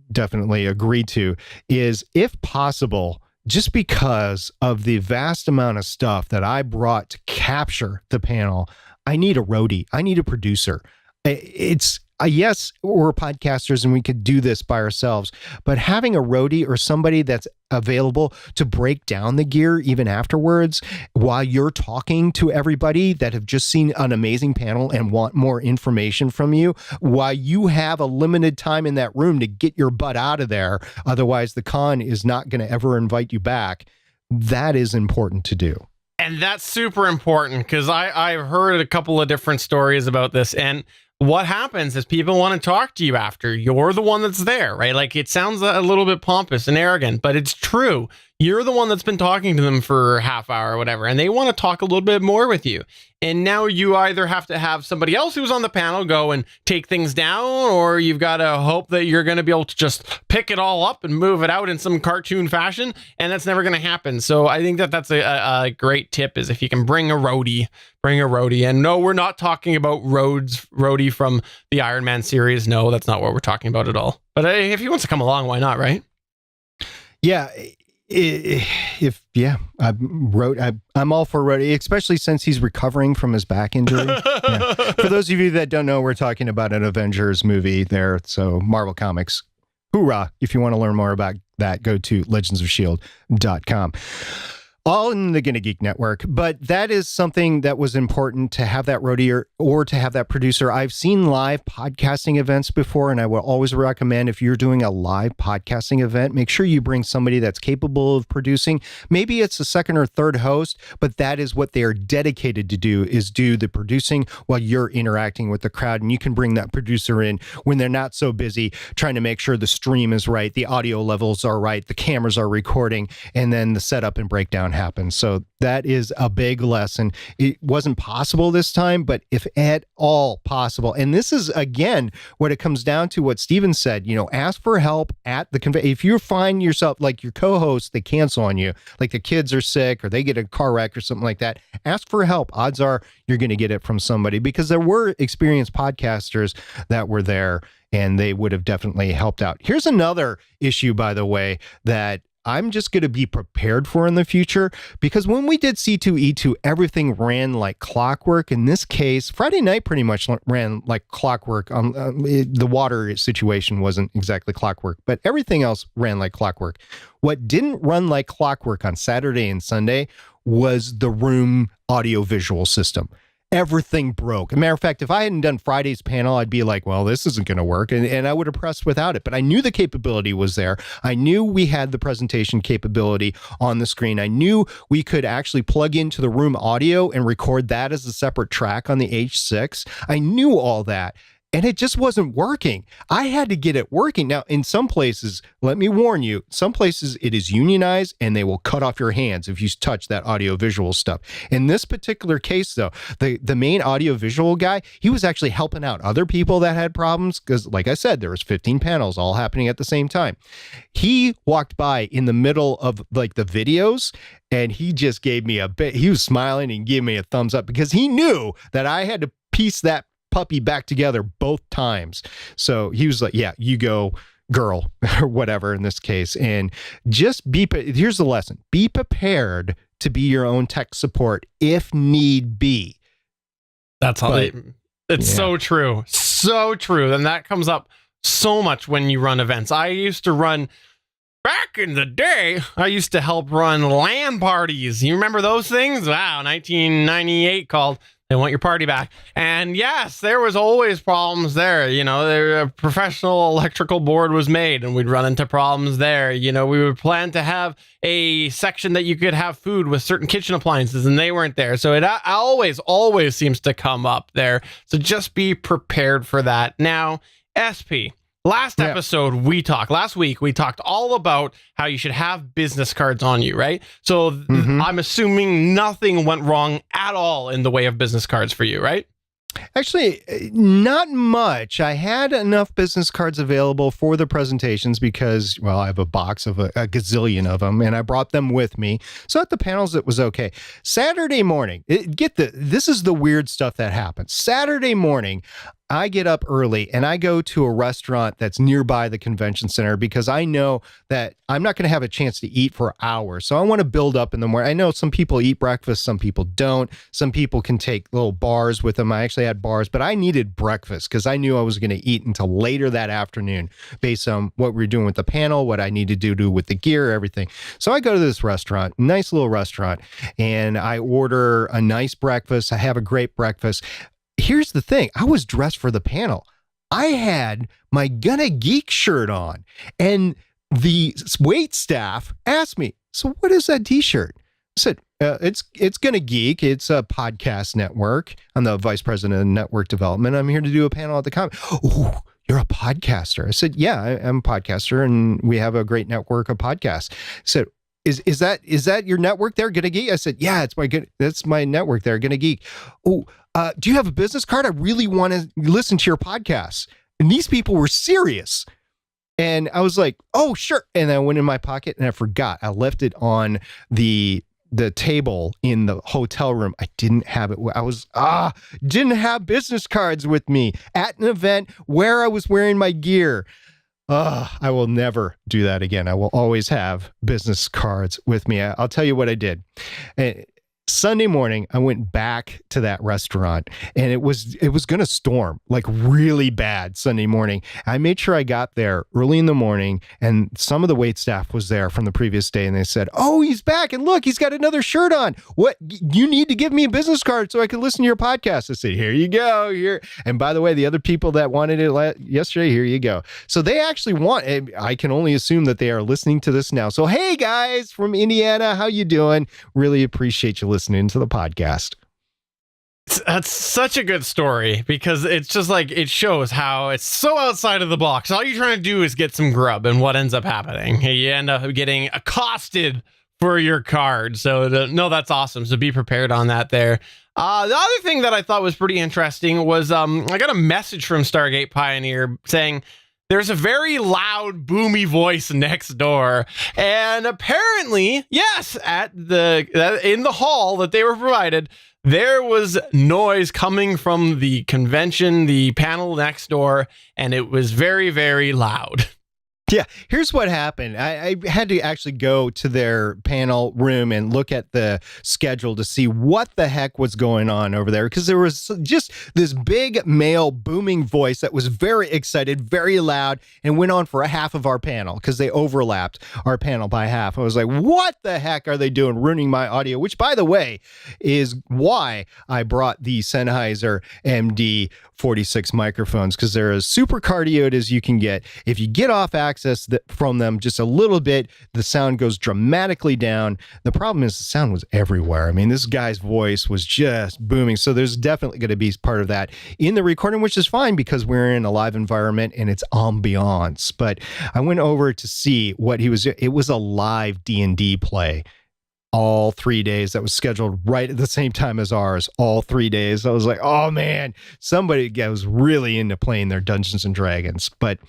definitely agree to is, if possible, just because of the vast amount of stuff that I brought to capture the panel, I need a roadie. I need a producer. It's yes, we're podcasters and we could do this by ourselves, but having a roadie or somebody that's available to break down the gear even afterwards, while you're talking to everybody that have just seen an amazing panel and want more information from you, while you have a limited time in that room to get your butt out of there. Otherwise, the con is not going to ever invite you back. That is important to do. And that's super important, because I've heard a couple of different stories about this. And what happens is people want to talk to you after. You're the one that's there, right? Like, it sounds a little bit pompous and arrogant, but it's true. You're the one that's been talking to them for a half hour or whatever, and they want to talk a little bit more with you. And now you either have to have somebody else who's on the panel go and take things down, or you've got to hope that you're going to be able to just pick it all up and move it out in some cartoon fashion, and that's never going to happen. So I think that that's a great tip, is if you can bring a roadie. And no, we're not talking about roadie from the Iron Man series. No, that's not what we're talking about at all. But if he wants to come along, why not, right? Yeah. I'm all for roadie, especially since he's recovering from his back injury. Yeah. For those of you that don't know, we're talking about an Avengers movie there. So Marvel Comics, hoorah. If you want to learn more about that, go to legendsofshield.com. All in the Gonna Geek Network, but that is something that was important, to have that roadie or to have that producer. I've seen live podcasting events before, and I will always recommend, if you're doing a live podcasting event, make sure you bring somebody that's capable of producing. Maybe it's a second or third host, but that is what they are dedicated to do, is do the producing while you're interacting with the crowd. And you can bring that producer in when they're not so busy trying to make sure the stream is right, the audio levels are right, the cameras are recording, and then the setup and breakdown shutdown happened. So that is a big lesson. It wasn't possible this time, but if at all possible, and this is, again, what it comes down to what Steven said, ask for help at the convention. If you find yourself, like your co-host, they cancel on you, like the kids are sick or they get a car wreck or something like that, ask for help. Odds are you're going to get it from somebody, because there were experienced podcasters that were there and they would have definitely helped out. Here's another issue, by the way, that I'm just going to be prepared for in the future, because when we did C2E2, everything ran like clockwork. In this case, Friday night pretty much ran like clockwork. The water situation wasn't exactly clockwork, but everything else ran like clockwork. What didn't run like clockwork on Saturday and Sunday was the room audio-visual system. Everything broke. As a matter of fact, if I hadn't done Friday's panel, I'd be like, well, this isn't going to work. And I would have pressed without it. But I knew the capability was there. I knew we had the presentation capability on the screen. I knew we could actually plug into the room audio and record that as a separate track on the H6. I knew all that. And it just wasn't working. I had to get it working. Now, in some places, let me warn you, some places it is unionized and they will cut off your hands if you touch that audio-visual stuff. In this particular case, though, the main audio-visual guy, he was actually helping out other people that had problems because, like I said, there was 15 panels all happening at the same time. He walked by in the middle of like the videos and he just gave me he was smiling and gave me a thumbs up because he knew that I had to piece that puppy back together both times. So he was like, yeah, you go, girl, or whatever in this case. And just here's the lesson. Be prepared to be your own tech support if need be. It's so true. So true. And that comes up so much when you run events. Back in the day, I used to help run LAN parties. You remember those things? Wow, 1998 called They Want Your Party Back. And yes, there was always problems there. A professional electrical board was made and we'd run into problems there. We would plan to have a section that you could have food with certain kitchen appliances and they weren't there. So it always seems to come up there. So just be prepared for that. Now, SP. Last week, we talked all about how you should have business cards on you, right? So I'm assuming nothing went wrong at all in the way of business cards for you, right? Actually, not much. I had enough business cards available for the presentations because, well, I have a box of a gazillion of them, and I brought them with me. So at the panels, it was okay. Saturday morning, this is the weird stuff that happens. Saturday morning, I get up early and I go to a restaurant that's nearby the convention center because I know that I'm not going to have a chance to eat for hours. So I want to build up in the morning. I know some people eat breakfast, some people don't. Some people can take little bars with them. I actually had bars, but I needed breakfast because I knew I was going to eat until later that afternoon based on what we were doing with the panel, what I needed to do with the gear, everything. So I go to this restaurant, nice little restaurant, and I order a nice breakfast. I have a great breakfast. Here's the thing. I was dressed for the panel. I had my Gonna Geek shirt on, and the wait staff asked me, so what is that t-shirt? I said, it's Gonna Geek. It's a podcast network. I'm the vice president of network development. I'm here to do a panel at the con. Oh, you're a podcaster. I said, yeah, I'm a podcaster, and we have a great network of podcasts. I said, is that your network there, Gonna Geek? I said, yeah, that's my network there, Gonna Geek. Oh, do you have a business card? I really want to listen to your podcast. And these people were serious. And I was like, oh, sure. And I went in my pocket and I forgot. I left it on the table in the hotel room. I didn't have it. Didn't have business cards with me at an event where I was wearing my gear. I will never do that again. I will always have business cards with me. I'll tell you what I did. Sunday morning, I went back to that restaurant and it was going to storm like really bad Sunday morning. I made sure I got there early in the morning and some of the wait staff was there from the previous day and they said, oh, he's back and look, he's got another shirt on. What? You need to give me a business card so I can listen to your podcast. I said, here you go. Here. And by the way, the other people that wanted it yesterday, here you go. So they actually I can only assume that they are listening to this now. So, hey guys from Indiana, how you doing? Really appreciate you listening to the podcast. That's such a good story because it's just like it shows how it's so outside of the box. All you're trying to do is get some grub, and what ends up happening? You end up getting accosted for your card. So no, that's awesome. So be prepared on that there. The other thing that I thought was pretty interesting was I got a message from Stargate Pioneer saying there's a very loud, boomy voice next door. And apparently, yes, in the hall that they were provided, there was noise coming from the convention, the panel next door, and it was very, very loud. Yeah, here's what happened. I had to actually go to their panel room and look at the schedule to see what the heck was going on over there, because there was just this big male booming voice that was very excited, very loud, and went on for a half of our panel because they overlapped our panel by half. I was like, what the heck are they doing, ruining my audio? Which, by the way, is why I brought the Sennheiser MD 46 microphones, because they're as super cardioid as you can get. If you get off access from them just a little bit, the sound goes dramatically down. The problem is the sound was everywhere. I mean, this guy's voice was just booming. So there's definitely going to be part of that in the recording, which is fine because we're in a live environment and it's ambiance. But I went over to see what he was. It was a live D&D play. All 3 days that was scheduled right at the same time as ours, all 3 days. I was like, oh man, somebody was really into playing their Dungeons and Dragons, but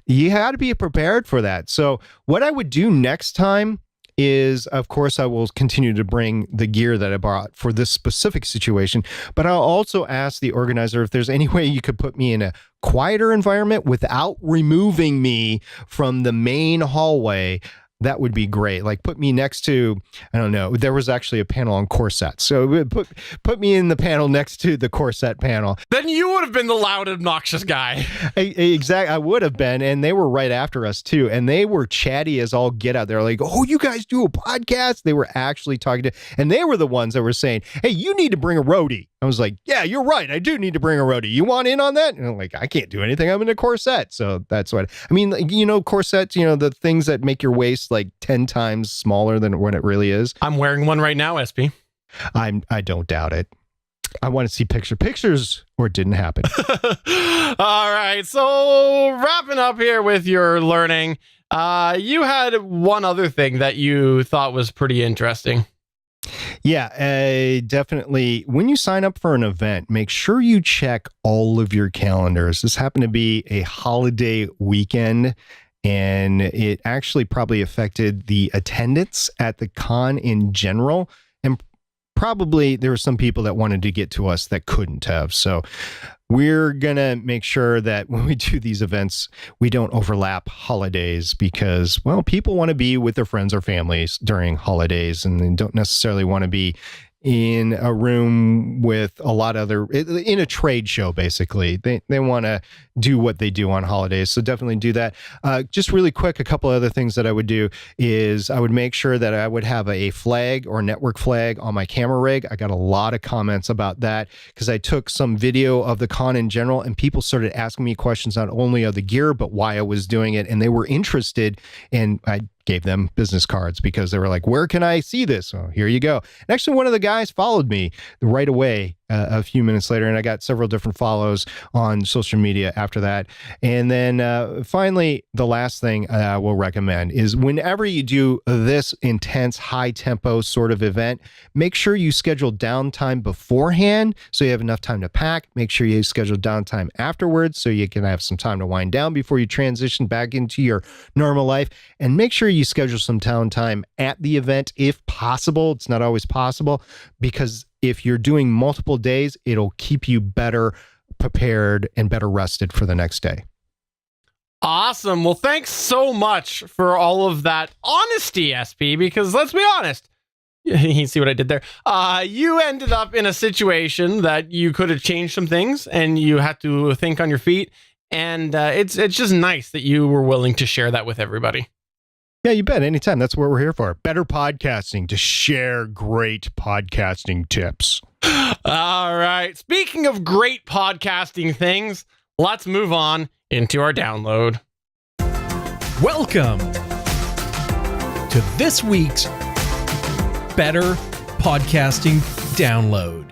you had to be prepared for that. So what I would do next time is, of course, I will continue to bring the gear that I brought for this specific situation, but I'll also ask the organizer if there's any way you could put me in a quieter environment without removing me from the main hallway. That would be great. Like put me next to, I don't know, there was actually a panel on corsets. So put me in the panel next to the corset panel. Then you would have been the loud, obnoxious guy. Exactly. I would have been. And they were right after us too. And they were chatty as all get out. They're like, oh, you guys do a podcast? They were actually talking to, and they were the ones that were saying, hey, you need to bring a roadie. I was like, yeah, you're right. I do need to bring a roadie. You want in on that? And I'm like, I can't do anything. I'm in a corset. So that's what, I mean, you know, corsets, you know, the things that make your waist like 10 times smaller than what it really is. I'm wearing one right now, SP. I don't doubt it. I want to see pictures or it didn't happen. All right. So wrapping up here with your learning, you had one other thing that you thought was pretty interesting. Yeah, definitely. When you sign up for an event, make sure you check all of your calendars. This happened to be a holiday weekend, and it actually probably affected the attendance at the con in general. And probably there were some people that wanted to get to us that couldn't have. So we're going to make sure that when we do these events, we don't overlap holidays because, well, people want to be with their friends or families during holidays and they don't necessarily want to be in a room with a lot of other, in a trade show, basically. They want to do what they do on holidays. So definitely do that. Just really quick, a couple other things that I would do is I would make sure that I would have a flag or network flag on my camera rig. I got a lot of comments about that because I took some video of the con in general and people started asking me questions not only of the gear, but why I was doing it. And they were interested, and I gave them business cards because they were like, where can I see this? So here you go. And actually, one of the guys followed me right away a few minutes later, and I got several different follows on social media after that. And then finally, the last thing I will recommend is whenever you do this intense, high tempo sort of event, make sure you schedule downtime beforehand so you have enough time to pack. Make sure you schedule downtime afterwards so you can have some time to wind down before you transition back into your normal life. And make sure you schedule some downtime at the event if possible. It's not always possible because if you're doing multiple days, it'll keep you better prepared and better rested for the next day. Awesome. Well, thanks so much for all of that honesty, SP, because let's be honest. You see what I did there? You ended up in a situation that you could have changed some things and you had to think on your feet. And it's just nice that you were willing to share that with everybody. Yeah, you bet. Anytime. That's what we're here for. Better podcasting, to share great podcasting tips. All right. Speaking of great podcasting things, let's move on into our download. Welcome to this week's Better Podcasting Download.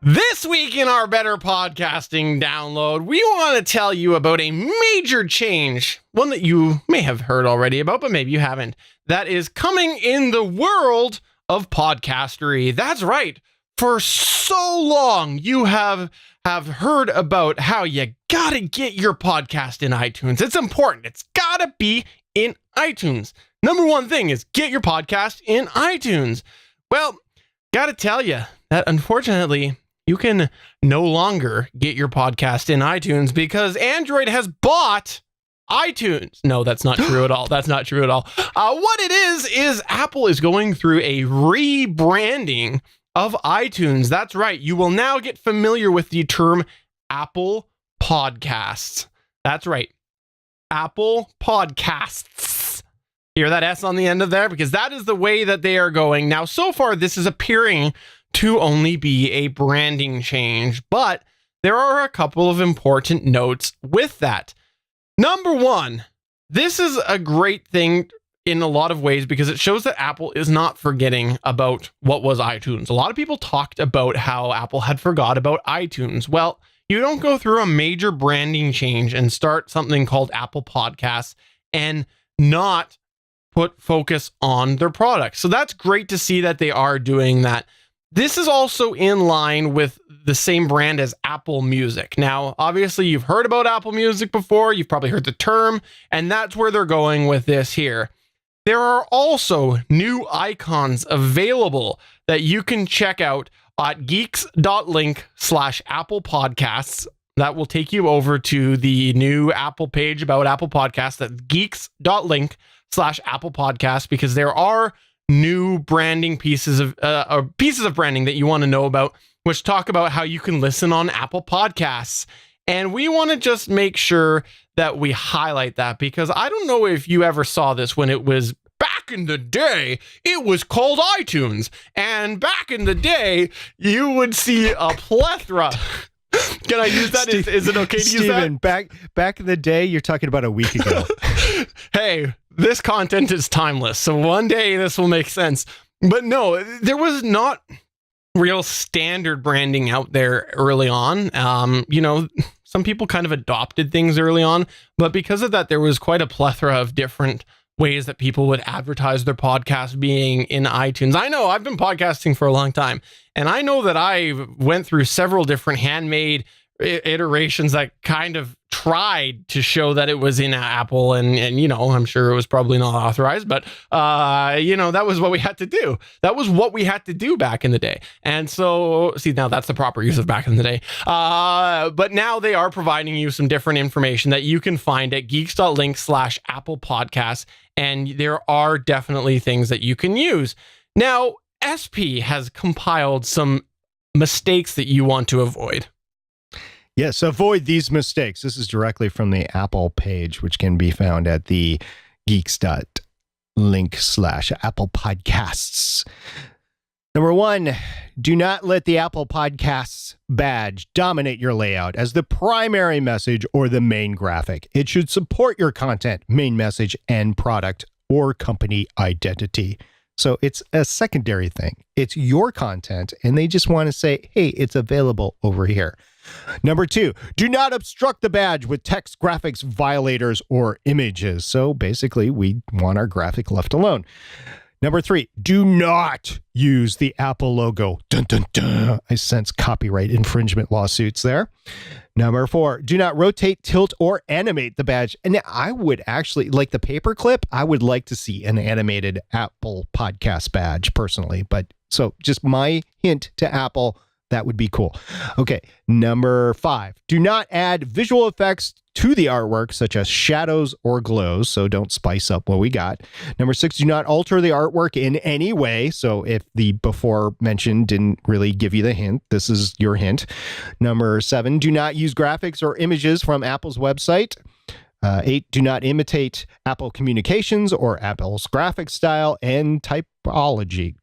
This week in our Better Podcasting download, we want to tell you about a major change, one that you may have heard already about, but maybe you haven't, that is coming in the world of podcastery. That's right. For so long, you have heard about how you gotta get your podcast in iTunes. It's important. It's gotta be in iTunes. Number one thing is get your podcast in iTunes. Well, gotta tell you that unfortunately, you can no longer get your podcast in iTunes because Android has bought iTunes. No, that's not true at all. That's not true at all. What it is Apple is going through a rebranding of iTunes. That's right. You will now get familiar with the term Apple Podcasts. That's right. Apple Podcasts. Hear that S on the end of there? Because that is the way that they are going. Now, so far, this is appearing to only be a branding change, but there are a couple of important notes with that. Number one, this is a great thing in a lot of ways because it shows that Apple is not forgetting about what was iTunes. A lot of people talked about how Apple had forgot about iTunes. Well, you don't go through a major branding change and start something called Apple Podcasts and not put focus on their product. So that's great to see that they are doing that. This is also in line with the same brand as Apple Music. Now, obviously, you've heard about Apple Music before. You've probably heard the term, and that's where they're going with this here. There are also new icons available that you can check out at geeks.link/Apple Podcasts. That will take you over to the new Apple page about Apple Podcasts. That's geeks.link/Apple Podcasts, because there are new branding pieces of branding that you want to know about, which talk about how you can listen on Apple Podcasts. And we want to just make sure that we highlight that, because I don't know if you ever saw this when it was back in the day, it was called iTunes. And back in the day, you would see a plethora. Can I use that? Is it okay to use that? Steven, back in the day, you're talking about a week ago. Hey, this content is timeless, so one day this will make sense. But no, there was not real standard branding out there early on. Some people kind of adopted things early on, but because of that, there was quite a plethora of different ways that people would advertise their podcast being in iTunes. I know I've been podcasting for a long time, and I know that I went through several different handmade iterations that kind of tried to show that it was in Apple, and I'm sure it was probably not authorized, but that was what we had to do. That was what we had to do back in the day. And so, see, now that's the proper use of back in the day. But now they are providing you some different information that you can find at geeks.link/Apple Podcasts, and there are definitely things that you can use. Now, SP has compiled some mistakes that you want to avoid. Yes, avoid these mistakes. This is directly from the Apple page, which can be found at the geeks.link/Apple Podcasts. Number one, do not let the Apple Podcasts badge dominate your layout as the primary message or the main graphic. It should support your content, main message, and product or company identity. So it's a secondary thing. It's your content, and they just want to say, hey, it's available over here. Number two, do not obstruct the badge with text, graphics, violators, or images. So basically, we want our graphic left alone. Number three, do not use the Apple logo. Dun, dun, dun. I sense copyright infringement lawsuits there. Number four, do not rotate, tilt, or animate the badge. And I would actually, like the paperclip, I would like to see an animated Apple Podcast badge personally. But so just my hint to Apple, that would be cool. Okay, number five, do not add visual effects to the artwork, such as shadows or glows, so don't spice up what we got. Number six, do not alter the artwork in any way. So if the before mentioned didn't really give you the hint, this is your hint. Number seven, do not use graphics or images from Apple's website. 8, do not imitate Apple communications or Apple's graphic style and typography.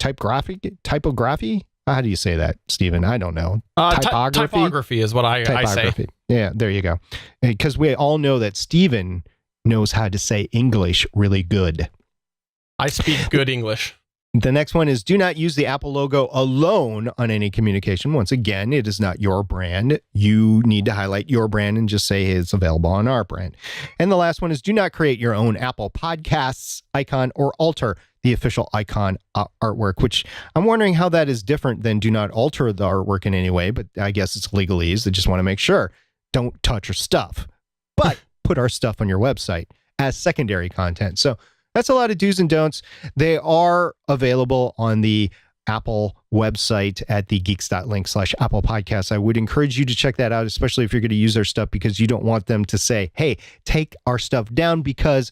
How do you say that, Stephen? I don't know. Typography is what I say. Yeah, there you go. Because we all know that Stephen knows how to say English really good. I speak good English. The next one is do not use the Apple logo alone on any communication. Once again, it is not your brand. You need to highlight your brand and just say, hey, it's available on our brand. And the last one is do not create your own Apple Podcasts icon or alter the official icon artwork, which I'm wondering how that is different than do not alter the artwork in any way, but I guess it's legalese. They just want to make sure don't touch our stuff, but put our stuff on your website as secondary content. So that's a lot of do's and don'ts. They are available on the Apple website at the geeks.link/Apple Podcasts. I would encourage you to check that out, especially if you're going to use their stuff, because you don't want them to say, hey, take our stuff down, because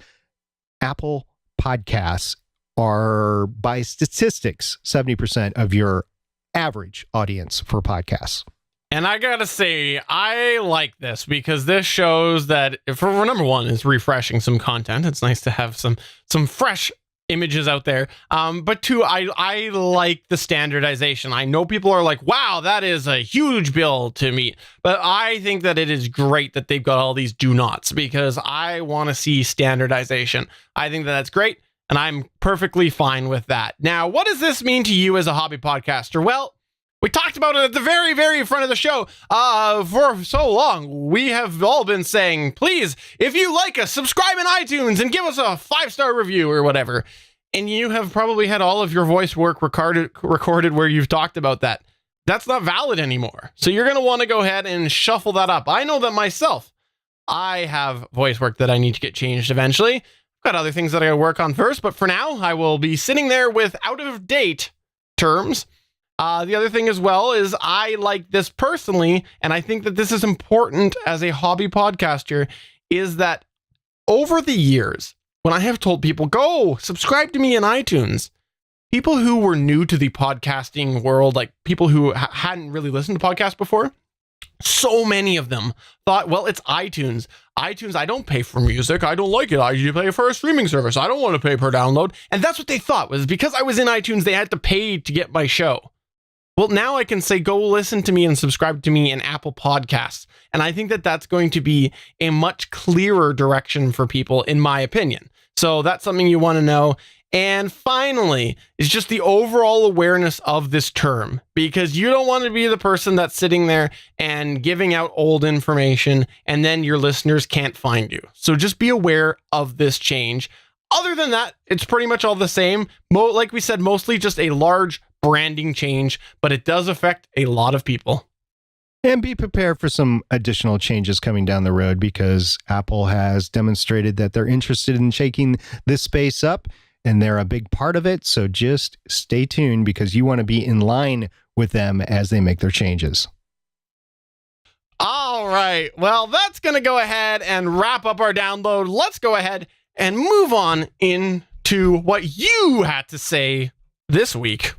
Apple Podcasts are, by statistics, 70% of your average audience for podcasts. And I gotta say, I like this because this shows that, for number one, it's refreshing some content. It's nice to have some fresh images out there. But two, I like the standardization. I know people are like, wow, that is a huge bill to meet. But I think that it is great that they've got all these do nots, because I want to see standardization. I think that that's great, and I'm perfectly fine with that. Now, what does this mean to you as a hobby podcaster? Well, we talked about it at the very, very front of the show. For so long, we have all been saying, please, if you like us, subscribe in iTunes and give us a 5-star review or whatever. And you have probably had all of your voice work recorded where you've talked about that. That's not valid anymore. So you're going to want to go ahead and shuffle that up. I know that myself. I have voice work that I need to get changed eventually. I've got other things that I got to work on first, but for now, I will be sitting there with out-of-date terms. The other thing as well is I like this personally, and I think that this is important as a hobby podcaster, is that over the years, when I have told people, go subscribe to me in iTunes, people who were new to the podcasting world, like people who hadn't really listened to podcasts before, so many of them thought, well, it's iTunes. iTunes, I don't pay for music. I don't like it. I usually pay for a streaming service. I don't want to pay per download. And that's what they thought, was because I was in iTunes, they had to pay to get my show. Well, now I can say, go listen to me and subscribe to me in Apple Podcasts. And I think that that's going to be a much clearer direction for people, in my opinion. So that's something you want to know. And finally, is just the overall awareness of this term, because you don't want to be the person that's sitting there and giving out old information and then your listeners can't find you. So just be aware of this change. Other than that, it's pretty much all the same. Like we said, mostly just a large branding change, but it does affect a lot of people. And be prepared for some additional changes coming down the road, because Apple has demonstrated that they're interested in shaking this space up, and they're a big part of it. So just stay tuned, because you want to be in line with them as they make their changes. All right. Well, that's going to go ahead and wrap up our download. Let's go ahead and move on into what you had to say this week.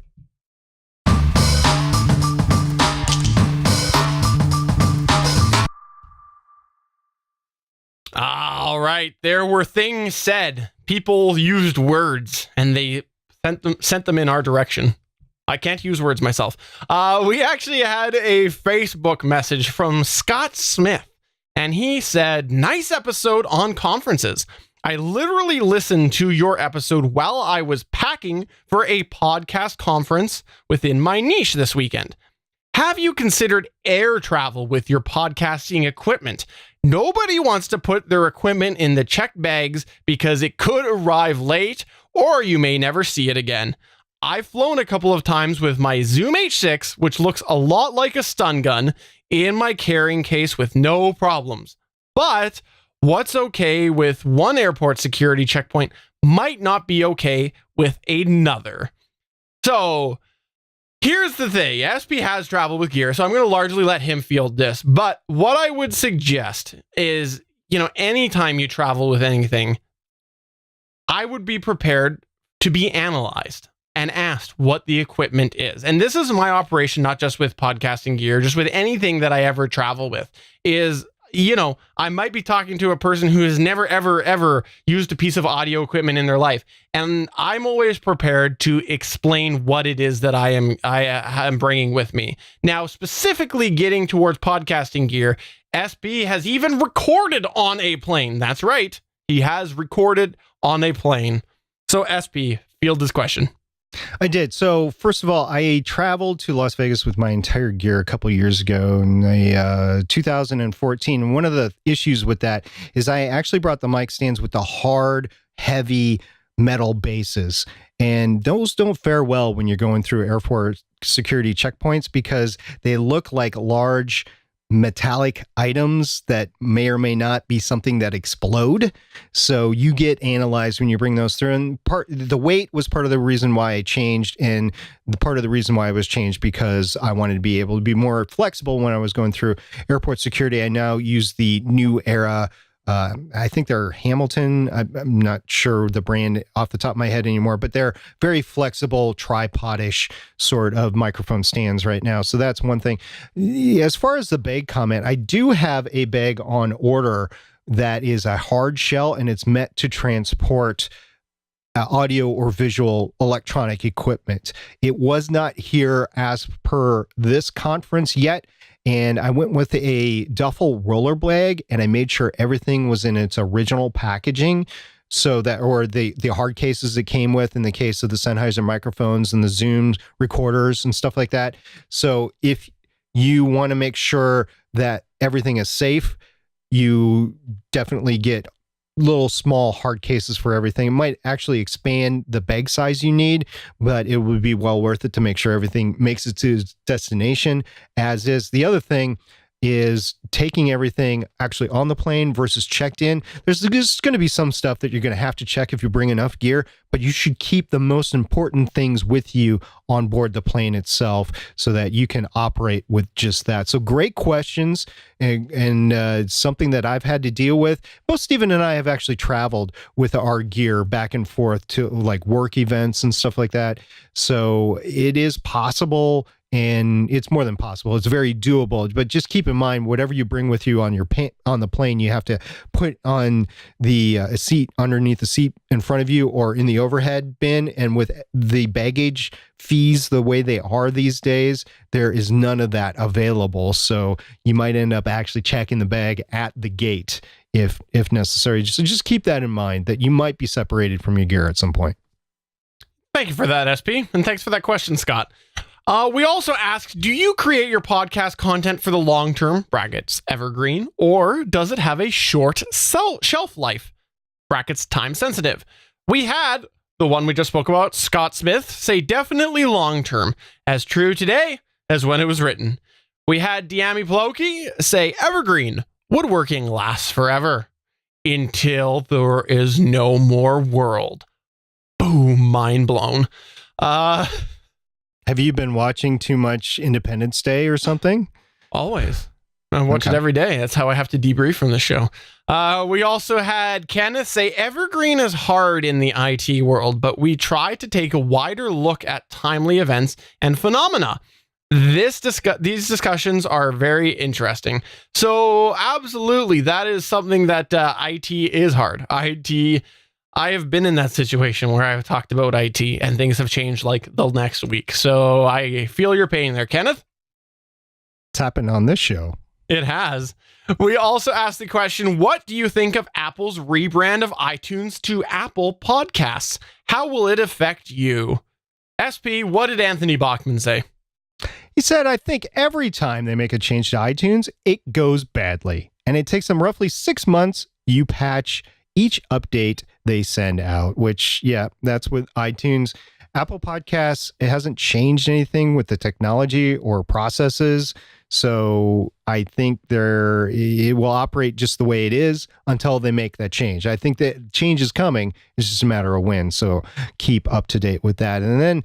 All right. There were things said. People used words, and they sent them in our direction. I can't use words myself. We actually had a Facebook message from Scott Smith, and he said, nice episode on conferences. I literally listened to your episode while I was packing for a podcast conference within my niche this weekend. Have you considered air travel with your podcasting equipment? Nobody wants to put their equipment in the checked bags because it could arrive late, or you may never see it again. I've flown a couple of times with my Zoom H6, which looks a lot like a stun gun, in my carrying case with no problems. But what's okay with one airport security checkpoint might not be okay with another. So here's the thing. SP has traveled with gear, so I'm going to largely let him field this. But what I would suggest is, anytime you travel with anything, I would be prepared to be analyzed and asked what the equipment is. And this is my operation, not just with podcasting gear, just with anything that I ever travel with, is, I might be talking to a person who has never, ever, ever used a piece of audio equipment in their life. And I'm always prepared to explain what it is that I am bringing with me. Now, specifically getting towards podcasting gear, SP has even recorded on a plane. That's right. He has recorded on a plane. So SP, field this question. I did. So first of all, I traveled to Las Vegas with my entire gear a couple years ago in 2014. And one of the issues with that is I actually brought the mic stands with the hard, heavy metal bases. And those don't fare well when you're going through airport security checkpoints because they look like large metallic items that may or may not be something that explode. So you get analyzed when you bring those through. And the weight was part of the reason why I changed, and the part of the reason why I was changed because I wanted to be able to be more flexible when I was going through airport security. I now use the new era. I think they're Hamilton. I'm not sure the brand off the top of my head anymore, but they're very flexible, tripod-ish sort of microphone stands right now. So that's one thing. As far as the bag comment, I do have a bag on order that is a hard shell, and it's meant to transport audio or visual electronic equipment. It was not here as per this conference yet. And I went with a duffel roller bag, and I made sure everything was in its original packaging. So that, or the hard cases it came with in the case of the Sennheiser microphones and the Zoom recorders and stuff like that. So if you want to make sure that everything is safe, you definitely get little small hard cases for everything. It might actually expand the bag size you need, but it would be well worth it to make sure everything makes it to its destination as is. The other thing is taking everything actually on the plane versus checked in. There's going to be some stuff that you're going to have to check if you bring enough gear, but you should keep the most important things with you on board the plane itself so that you can operate with just that. So great questions, and something that I've had to deal with. Both Stephen and I have actually traveled with our gear back and forth to like work events and stuff like that. So it is possible. And it's more than possible. It's very doable. But just keep in mind, whatever you bring with you on your on the plane, you have to put on the seat underneath the seat in front of you or in the overhead bin. And with the baggage fees the way they are these days, there is none of that available. So you might end up actually checking the bag at the gate if necessary. So just keep that in mind, that you might be separated from your gear at some point. Thank you for that, SP. And thanks for that question, Scott. We also asked, do you create your podcast content for the long term, brackets evergreen, or does it have a short shelf life, brackets time sensitive? We had the one we just spoke about, Scott Smith, say definitely long term, as true today as when it was written. We had Diami Ploki say evergreen, woodworking lasts forever until there is no more world. Boom, mind blown. Have you been watching too much Independence Day or something? Always. I watch it every day. That's how I have to debrief from the show. We also had Kenneth say evergreen is hard in the IT world, but we try to take a wider look at timely events and phenomena. These discussions are very interesting. So absolutely, that is something that IT is hard. I have been in that situation where I've talked about IT and things have changed like the next week. So I feel your pain there, Kenneth. It's happened on this show. It has. We also asked the question, what do you think of Apple's rebrand of iTunes to Apple Podcasts? How will it affect you? SP, what did Anthony Bachman say? He said, I think every time they make a change to iTunes, it goes badly. And it takes them roughly 6 months. You patch each update they send out, which, yeah, that's with iTunes. Apple Podcasts, it hasn't changed anything with the technology or processes. So I think it will operate just the way it is until they make that change. I think that change is coming. It's just a matter of when. So keep up to date with that. And then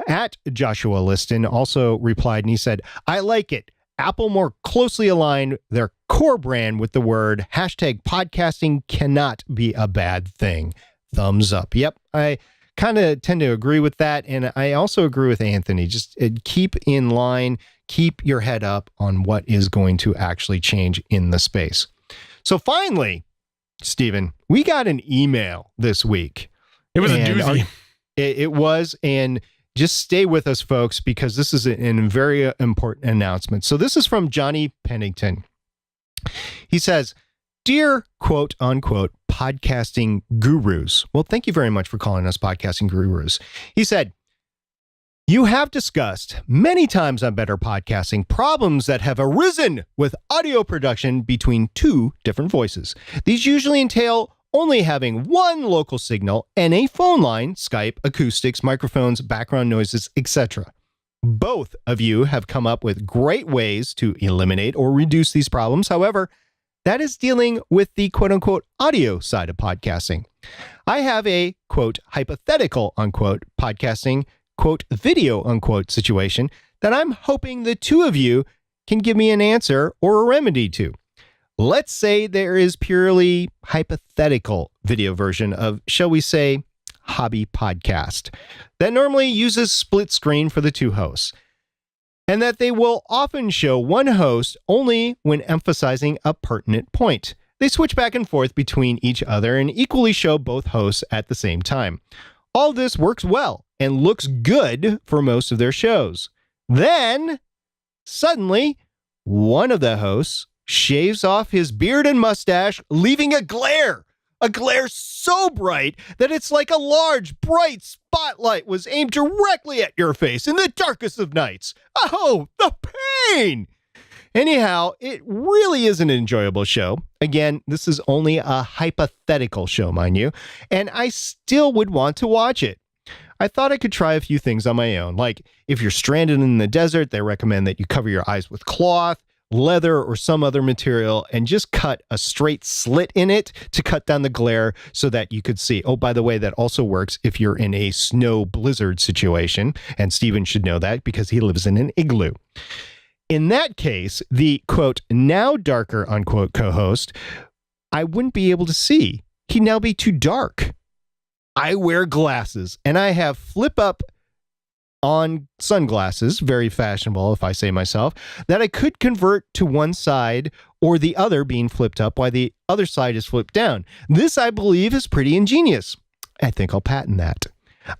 at Joshua Liston also replied and he said, I like it. Apple more closely aligned their core brand with the word #podcasting cannot be a bad thing. Thumbs up. Yep. I kind of tend to agree with that. And I also agree with Anthony. Just keep in line, keep your head up on what is going to actually change in the space. So finally, Stephen, we got an email this week. It was a doozy. It was, and just stay with us, folks, because this is a very important announcement. So this is from Johnny Pennington. He says, Dear quote unquote podcasting gurus. Well, thank you very much for calling us podcasting gurus. He said, You have discussed many times on Better Podcasting problems that have arisen with audio production between two different voices. These usually entail only having one local signal and a phone line, Skype, acoustics, microphones, background noises, etc. Both of you have come up with great ways to eliminate or reduce these problems. However, that is dealing with the quote-unquote audio side of podcasting. I have a, quote, hypothetical, unquote, podcasting, quote, video, unquote, situation that I'm hoping the two of you can give me an answer or a remedy to. Let's say there is purely hypothetical video version of, shall we say, hobby podcast that normally uses split screen for the two hosts, and that they will often show one host only when emphasizing a pertinent point. They switch back and forth between each other and equally show both hosts at the same time. All this works well and looks good for most of their shows. Then, suddenly, one of the hosts shaves off his beard and mustache, leaving a glare so bright that it's like a large, bright spotlight was aimed directly at your face in the darkest of nights. Oh, the pain! Anyhow, it really is an enjoyable show. Again, this is only a hypothetical show, mind you, and I still would want to watch it. I thought I could try a few things on my own, like if you're stranded in the desert, they recommend that you cover your eyes with cloth, leather, or some other material, and just cut a straight slit in it to cut down the glare so that you could see. Oh, by the way, that also works if you're in a snow blizzard situation, and Steven should know that because he lives in an igloo. In that case, the, quote, now darker, unquote, co-host, I wouldn't be able to see. He'd now be too dark. I wear glasses, and I have flip-up on sunglasses, very fashionable if I say myself, that I could convert to one side or the other being flipped up while the other side is flipped down. This, I believe, is pretty ingenious. I think I'll patent that.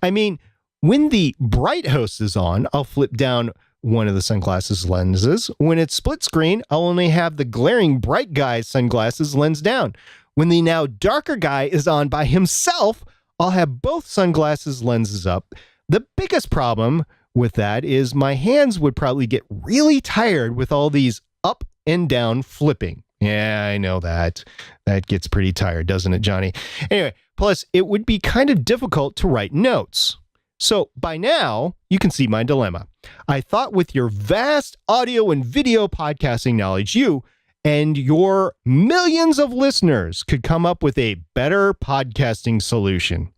I mean, when the bright host is on, I'll flip down one of the sunglasses lenses. When it's split screen, I'll only have the glaring bright guy's sunglasses lens down. When the now darker guy is on by himself, I'll have both sunglasses lenses up. The biggest problem with that is my hands would probably get really tired with all these up and down flipping. Yeah, I know that. That gets pretty tired, doesn't it, Johnny? Anyway, plus it would be kind of difficult to write notes. So by now, you can see my dilemma. I thought with your vast audio and video podcasting knowledge, you and your millions of listeners could come up with a better podcasting solution.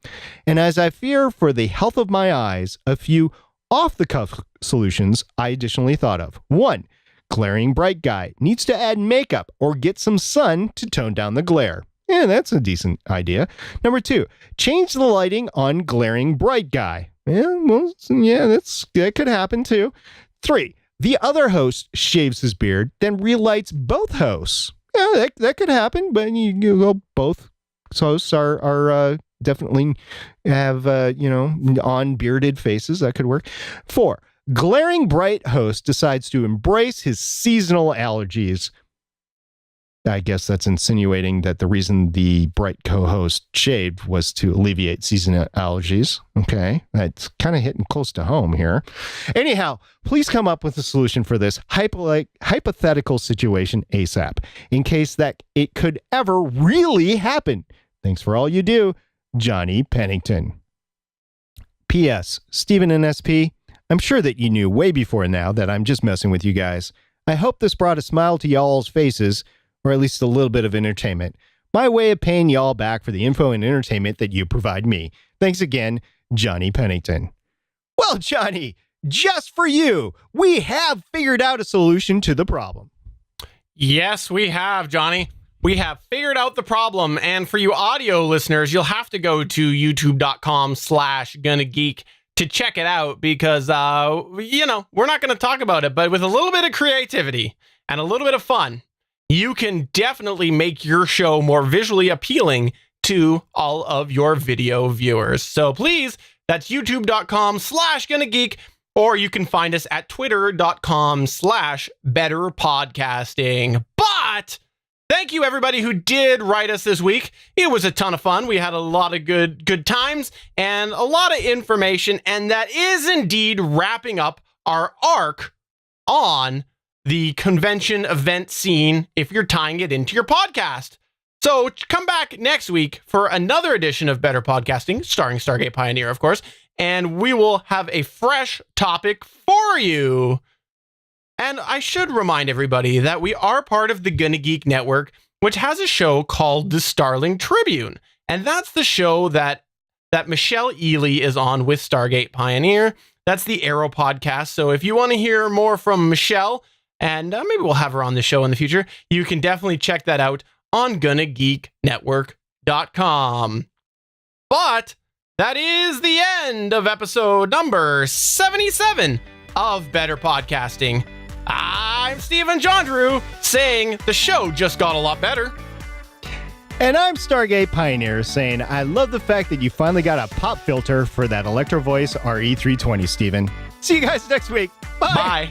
And as I fear for the health of my eyes, a few off-the-cuff solutions I additionally thought of. 1, glaring bright guy needs to add makeup or get some sun to tone down the glare. Yeah, that's a decent idea. Number 2, change the lighting on glaring bright guy. That could happen too. 3, the other host shaves his beard, then relights both hosts. Yeah, that could happen, but both hosts are definitely have on bearded faces. That could work. 4, glaring bright host decides to embrace his seasonal allergies. I guess that's insinuating that the reason the bright co-host shaved was to alleviate seasonal allergies. Okay, that's kind of hitting close to home here. Anyhow, please come up with a solution for this hypothetical situation ASAP, in case that it could ever really happen. Thanks for all you do, Johnny Pennington. P.S. Stephen and SP, I'm sure that you knew way before now that I'm just messing with you guys. I hope this brought a smile to y'all's faces, or at least a little bit of entertainment. My way of paying y'all back for the info and entertainment that you provide me. Thanks again, Johnny Pennington. Well, Johnny, just for you, we have figured out a solution to the problem. Yes, we have, Johnny. We have figured out the problem. And for you audio listeners, you'll have to go to youtube.com/GonnaGeek to check it out because, we're not going to talk about it, but with a little bit of creativity and a little bit of fun, you can definitely make your show more visually appealing to all of your video viewers. So please, that's youtube.com/GonnaGeek, or you can find us at twitter.com/betterpodcasting. But Thank you, everybody who did write us this week. It was a ton of fun. We had a lot of good times and a lot of information, and that is indeed wrapping up our arc on the convention event scene if you're tying it into your podcast. So come back next week for another edition of Better Podcasting, starring Stargate Pioneer, of course, and we will have a fresh topic for you. And I should remind everybody that we are part of the Gonna Geek Network, which has a show called The Starling Tribune. And that's the show that Michelle Ely is on with Stargate Pioneer. That's the Arrow podcast. So if you want to hear more from Michelle, and maybe we'll have her on the show in the future, you can definitely check that out on GonnaGeekNetwork.com. But that is the end of episode number 77 of Better Podcasting. I'm Stephen John Drew, saying the show just got a lot better. And I'm Stargate Pioneer, saying I love the fact that you finally got a pop filter for that Electro Voice RE320, Stephen. See you guys next week. Bye. Bye.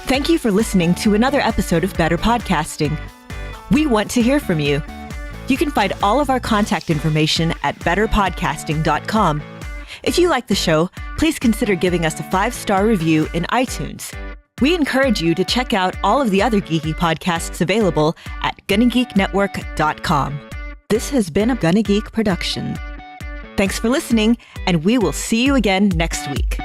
Thank you for listening to another episode of Better Podcasting. We want to hear from you. You can find all of our contact information at betterpodcasting.com. If you like the show, please consider giving us a 5-star review in iTunes. We encourage you to check out all of the other geeky podcasts available at GonnaGeekNetwork.com. This has been a Gonna Geek production. Thanks for listening, and we will see you again next week.